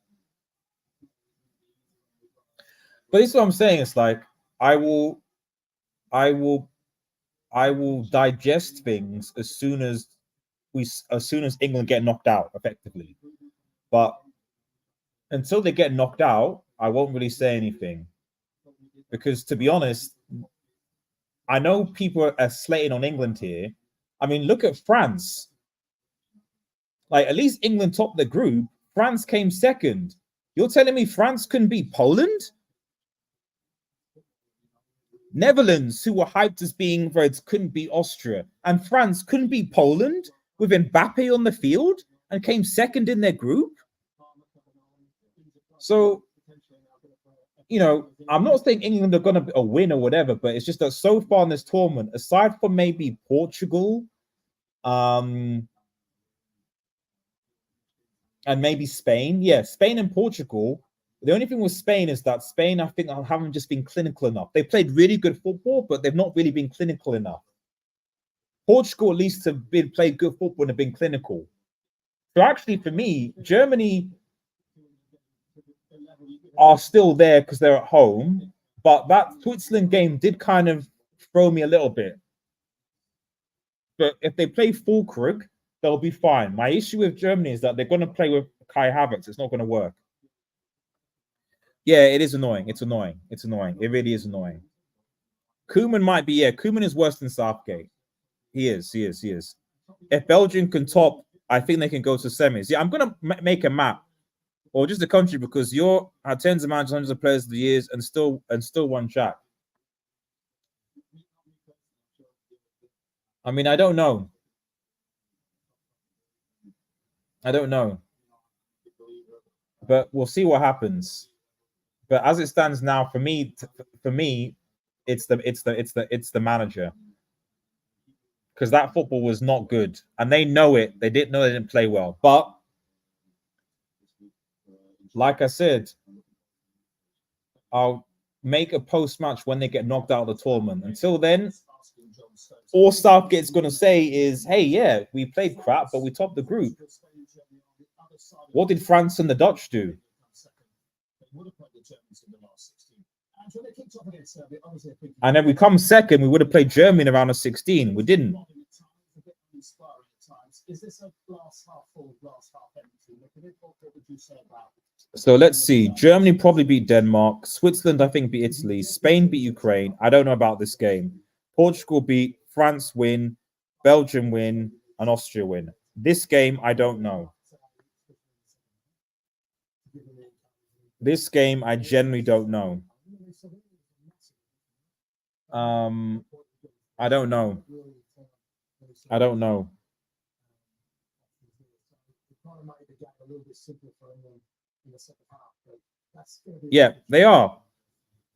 But this is what I'm saying. It's like I will digest things as soon as England get knocked out, effectively. But until they get knocked out, I won't really say anything. Because to be honest, I know people are slating on England here. I mean, look at France. Like, at least England topped the group. France came second. You're telling me France couldn't beat Poland? Netherlands, who were hyped as being Reds, couldn't beat Austria. And France couldn't beat Poland with Mbappe on the field and came second in their group. So, you know, I'm not saying England are going to win or whatever, but it's just that so far in this tournament, aside from maybe Portugal, and maybe Spain. Yeah, Spain and Portugal. The only thing with Spain is that Spain, I think, haven't just been clinical enough. They played really good football, but they've not really been clinical enough. Portugal at least have played good football and have been clinical. So actually, for me, Germany are still there because they're at home. But that Switzerland game did kind of throw me a little bit. But if they play Fulkrug, they'll be fine. My issue with Germany is that they're going to play with Kai Havertz. It's not going to work. Yeah, it is annoying. It's annoying. It's annoying. It really is annoying. Koeman might be, Koeman is worse than Southgate. He is. If Belgium can top, I think they can go to semis. Yeah, I'm going to make a map, or just the country, because you're at tens of managers, hundreds of players of the years, and still one Jack. I mean, I don't know. But we'll see what happens. But as it stands now, for me, it's the manager, because that football was not good, and they know it. They didn't know they didn't play well. But like I said, I'll make a post-match when they get knocked out of the tournament. Until then, all Southgate's going to say is, hey, yeah, we played crap, but we topped the group. What did France and the Dutch do? And if we come second, we would have played Germany in around a 16. We didn't. So let's see. Germany probably beat Denmark. Switzerland, I think, beat Italy. Spain beat Ukraine. I don't know about this game. Portugal beat. France win. Belgium win. And Austria win. This game, I don't know. This game, I generally don't know. I don't know. Yeah, they are.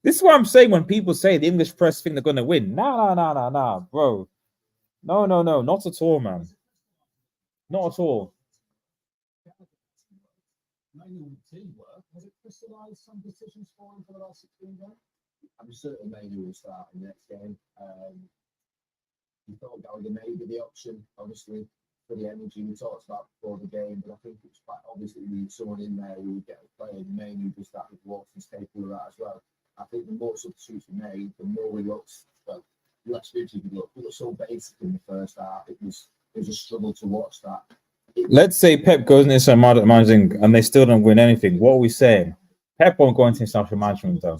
This is what I'm saying when people say the English press think they're going to win. Nah, bro. No, not at all, man. Not at all. I'm certain maybe will start in the next game. You thought that would maybe the option, obviously. for the energy we talked about before the game, but I think it's quite obviously we need someone in there who would get a player mainly just that with Watson's capable of that as well. I think the more substitutes we made, the more we looked, well, less rigid we looked. We looked so basic in the first half. It was a struggle to watch that. Let's say Pep goes into managing and they still don't win anything. What are we saying? Pep won't go into international management though.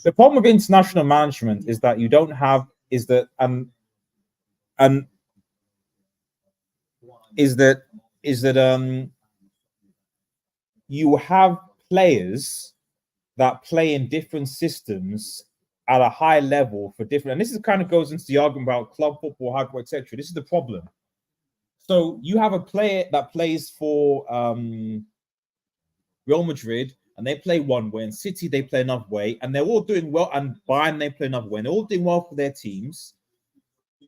The problem with international management is that you don't have you have players that play in different systems at a high level for different, and this is kind of goes into the argument about club football, hardcore, etc. This is the problem. So you have a player that plays for Real Madrid, and they play one way, and City they play another way, and they're all doing well, and Bayern they play another way, and they're all doing well for their teams.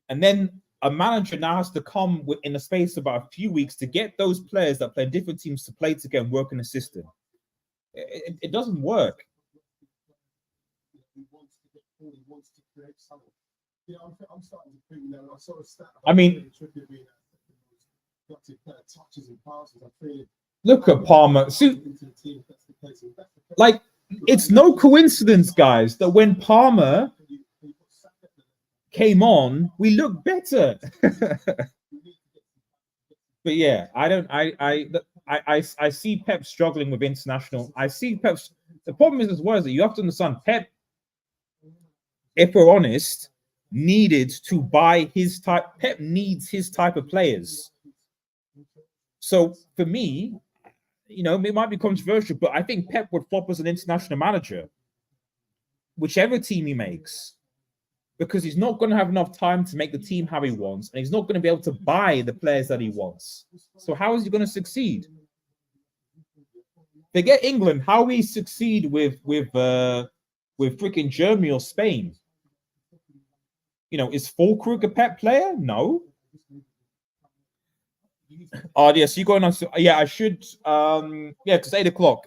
And then a manager now has to come in the space of about a few weeks to get those players that play in different teams to play together and work in a system. It doesn't work. I mean, look at Palmer. See, like, it's no coincidence, guys, that when Palmer came on, we looked better. But yeah, I see Pep struggling with international. I see Pep. The problem is as well is that you have to understand Pep, if we're honest, needed to buy his type. Pep needs his type of players. So for me, you know, it might be controversial, but I think Pep would flop as an international manager, whichever team he makes, because he's not going to have enough time to make the team how he wants, and he's not going to be able to buy the players that he wants. So how is he going to succeed? Forget England. How we succeed with freaking Germany or Spain? You know, is Fulkrug a Pep player? No. Oh yes, you going on? Yeah, I should. Yeah, because 8 o'clock.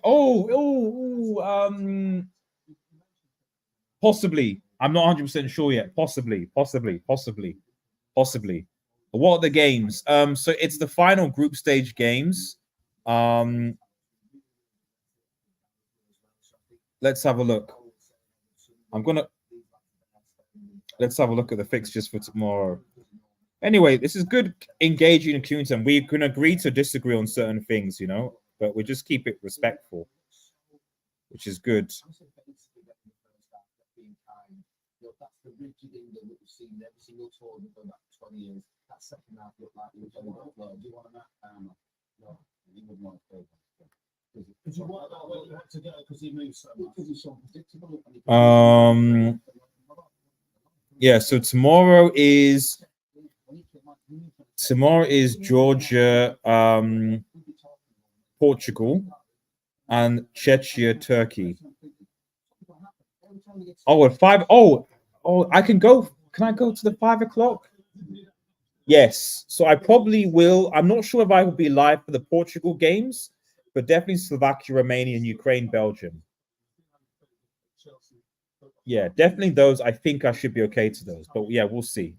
Possibly. I'm not 100% sure yet. Possibly. But what are the games? So it's the final group stage games. Let's have a look. Let's have a look at the fixtures for tomorrow. Anyway, this is good engaging in community, and we can agree to disagree on certain things, you know, but we just keep it respectful, which is good. Yeah, so tomorrow is Georgia, Portugal, and Czechia, Turkey. Oh, at 5. Oh, I can go. Can I go to the 5 o'clock? Yes. So I probably will. I'm not sure if I will be live for the Portugal games, but definitely Slovakia, Romania, and Ukraine, Belgium. Yeah, definitely those. I think I should be okay to those. But yeah, we'll see.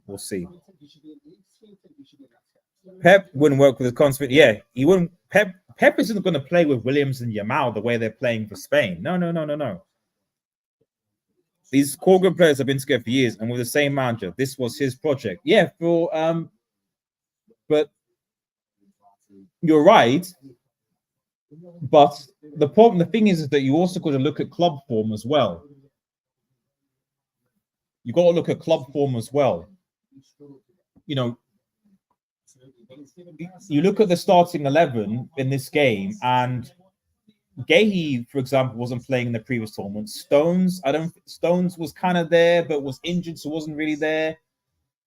Pep wouldn't work with his constant. Yeah, he wouldn't. Pep isn't going to play with Williams and Yamal the way they're playing for Spain. No. These core group players have been together for years, and with the same manager. This was his project. Yeah, but you're right. But the thing is that you also got to look at club form as well. You got to look at club form as well. You know, you look at the starting 11 in this game, and Gahey, for example, wasn't playing in the previous tournament. Stones was kind of there, but was injured, so wasn't really there.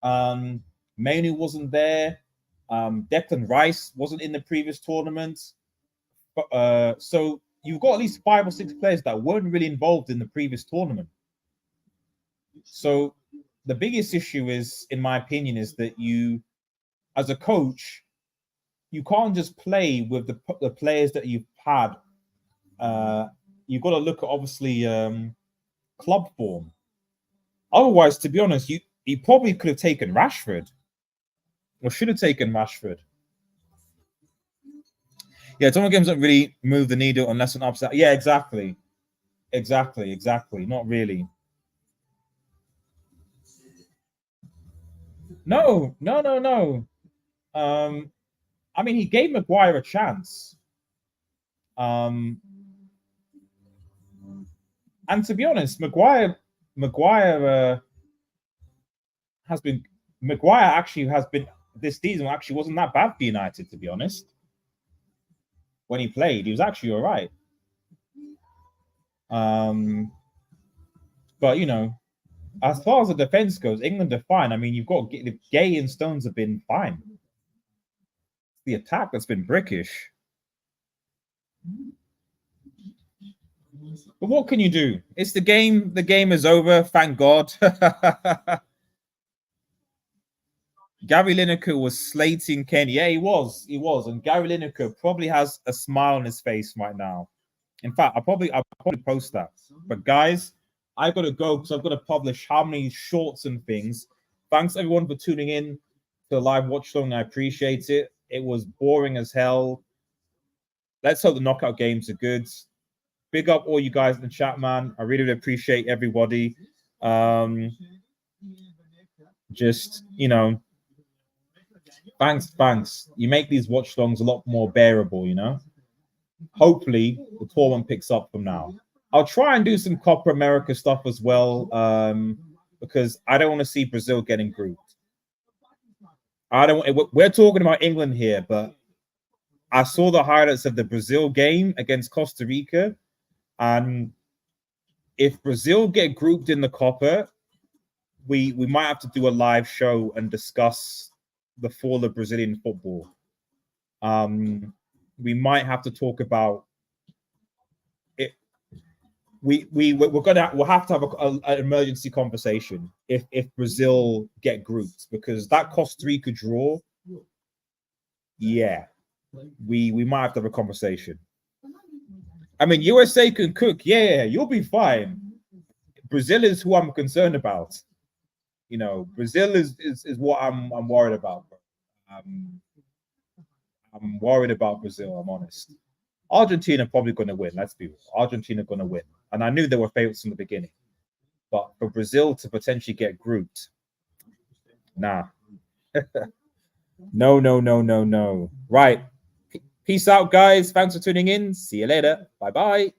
Manu wasn't there. Declan Rice wasn't in the previous tournament. So you've got at least 5 or 6 players that weren't really involved in the previous tournament. So the biggest issue is, in my opinion, is that you, as a coach, you can't just play with the players that you've had. You've got to look at, obviously, club form. Otherwise, to be honest, you probably could have taken Rashford, or should have taken Rashford. Yeah, tournament games don't really move the needle unless an upset. Yeah, exactly. Not really. No. I mean, he gave Maguire a chance. And to be honest, Maguire has been this season actually wasn't that bad for United, to be honest. When he played, he was actually all right. But you know, as far as the defense goes, England are fine. I mean, you've got Gay and Stones have been fine. The attack that's been brickish. But what can you do? It's the game. The game is over. Thank God. Gary Lineker was slating Kane. Yeah, he was. And Gary Lineker probably has a smile on his face right now. In fact, I'll probably post that. But guys, I gotta go because I've got to publish how many shorts and things. Thanks everyone for tuning in to the live watch along. I appreciate it. It was boring as hell. Let's hope the knockout games are good. Big up all you guys in the chat, man. I really appreciate everybody. Just, you know, thanks. You make these watch alongs a lot more bearable, you know. Hopefully, the tournament picks up from now. I'll try and do some Copa America stuff as well, because I don't want to see Brazil getting grouped. We're talking about England here, but I saw the highlights of the Brazil game against Costa Rica, and if Brazil get grouped in the Copa, we might have to do a live show and discuss the fall of Brazilian football. We might have to talk about it. We'll have to have an emergency conversation if Brazil get grouped, because that Costa Rica draw, yeah, we might have to have a conversation. I mean, USA can cook, yeah, you'll be fine. Brazil is who I'm concerned about. You know, Brazil is what I'm worried about. I'm worried about Brazil, I'm honest. Argentina probably going to win, let's be real. Argentina going to win. And I knew they were favorites from the beginning. But for Brazil to potentially get grouped, nah. No. Right. Peace out, guys. Thanks for tuning in. See you later. Bye-bye.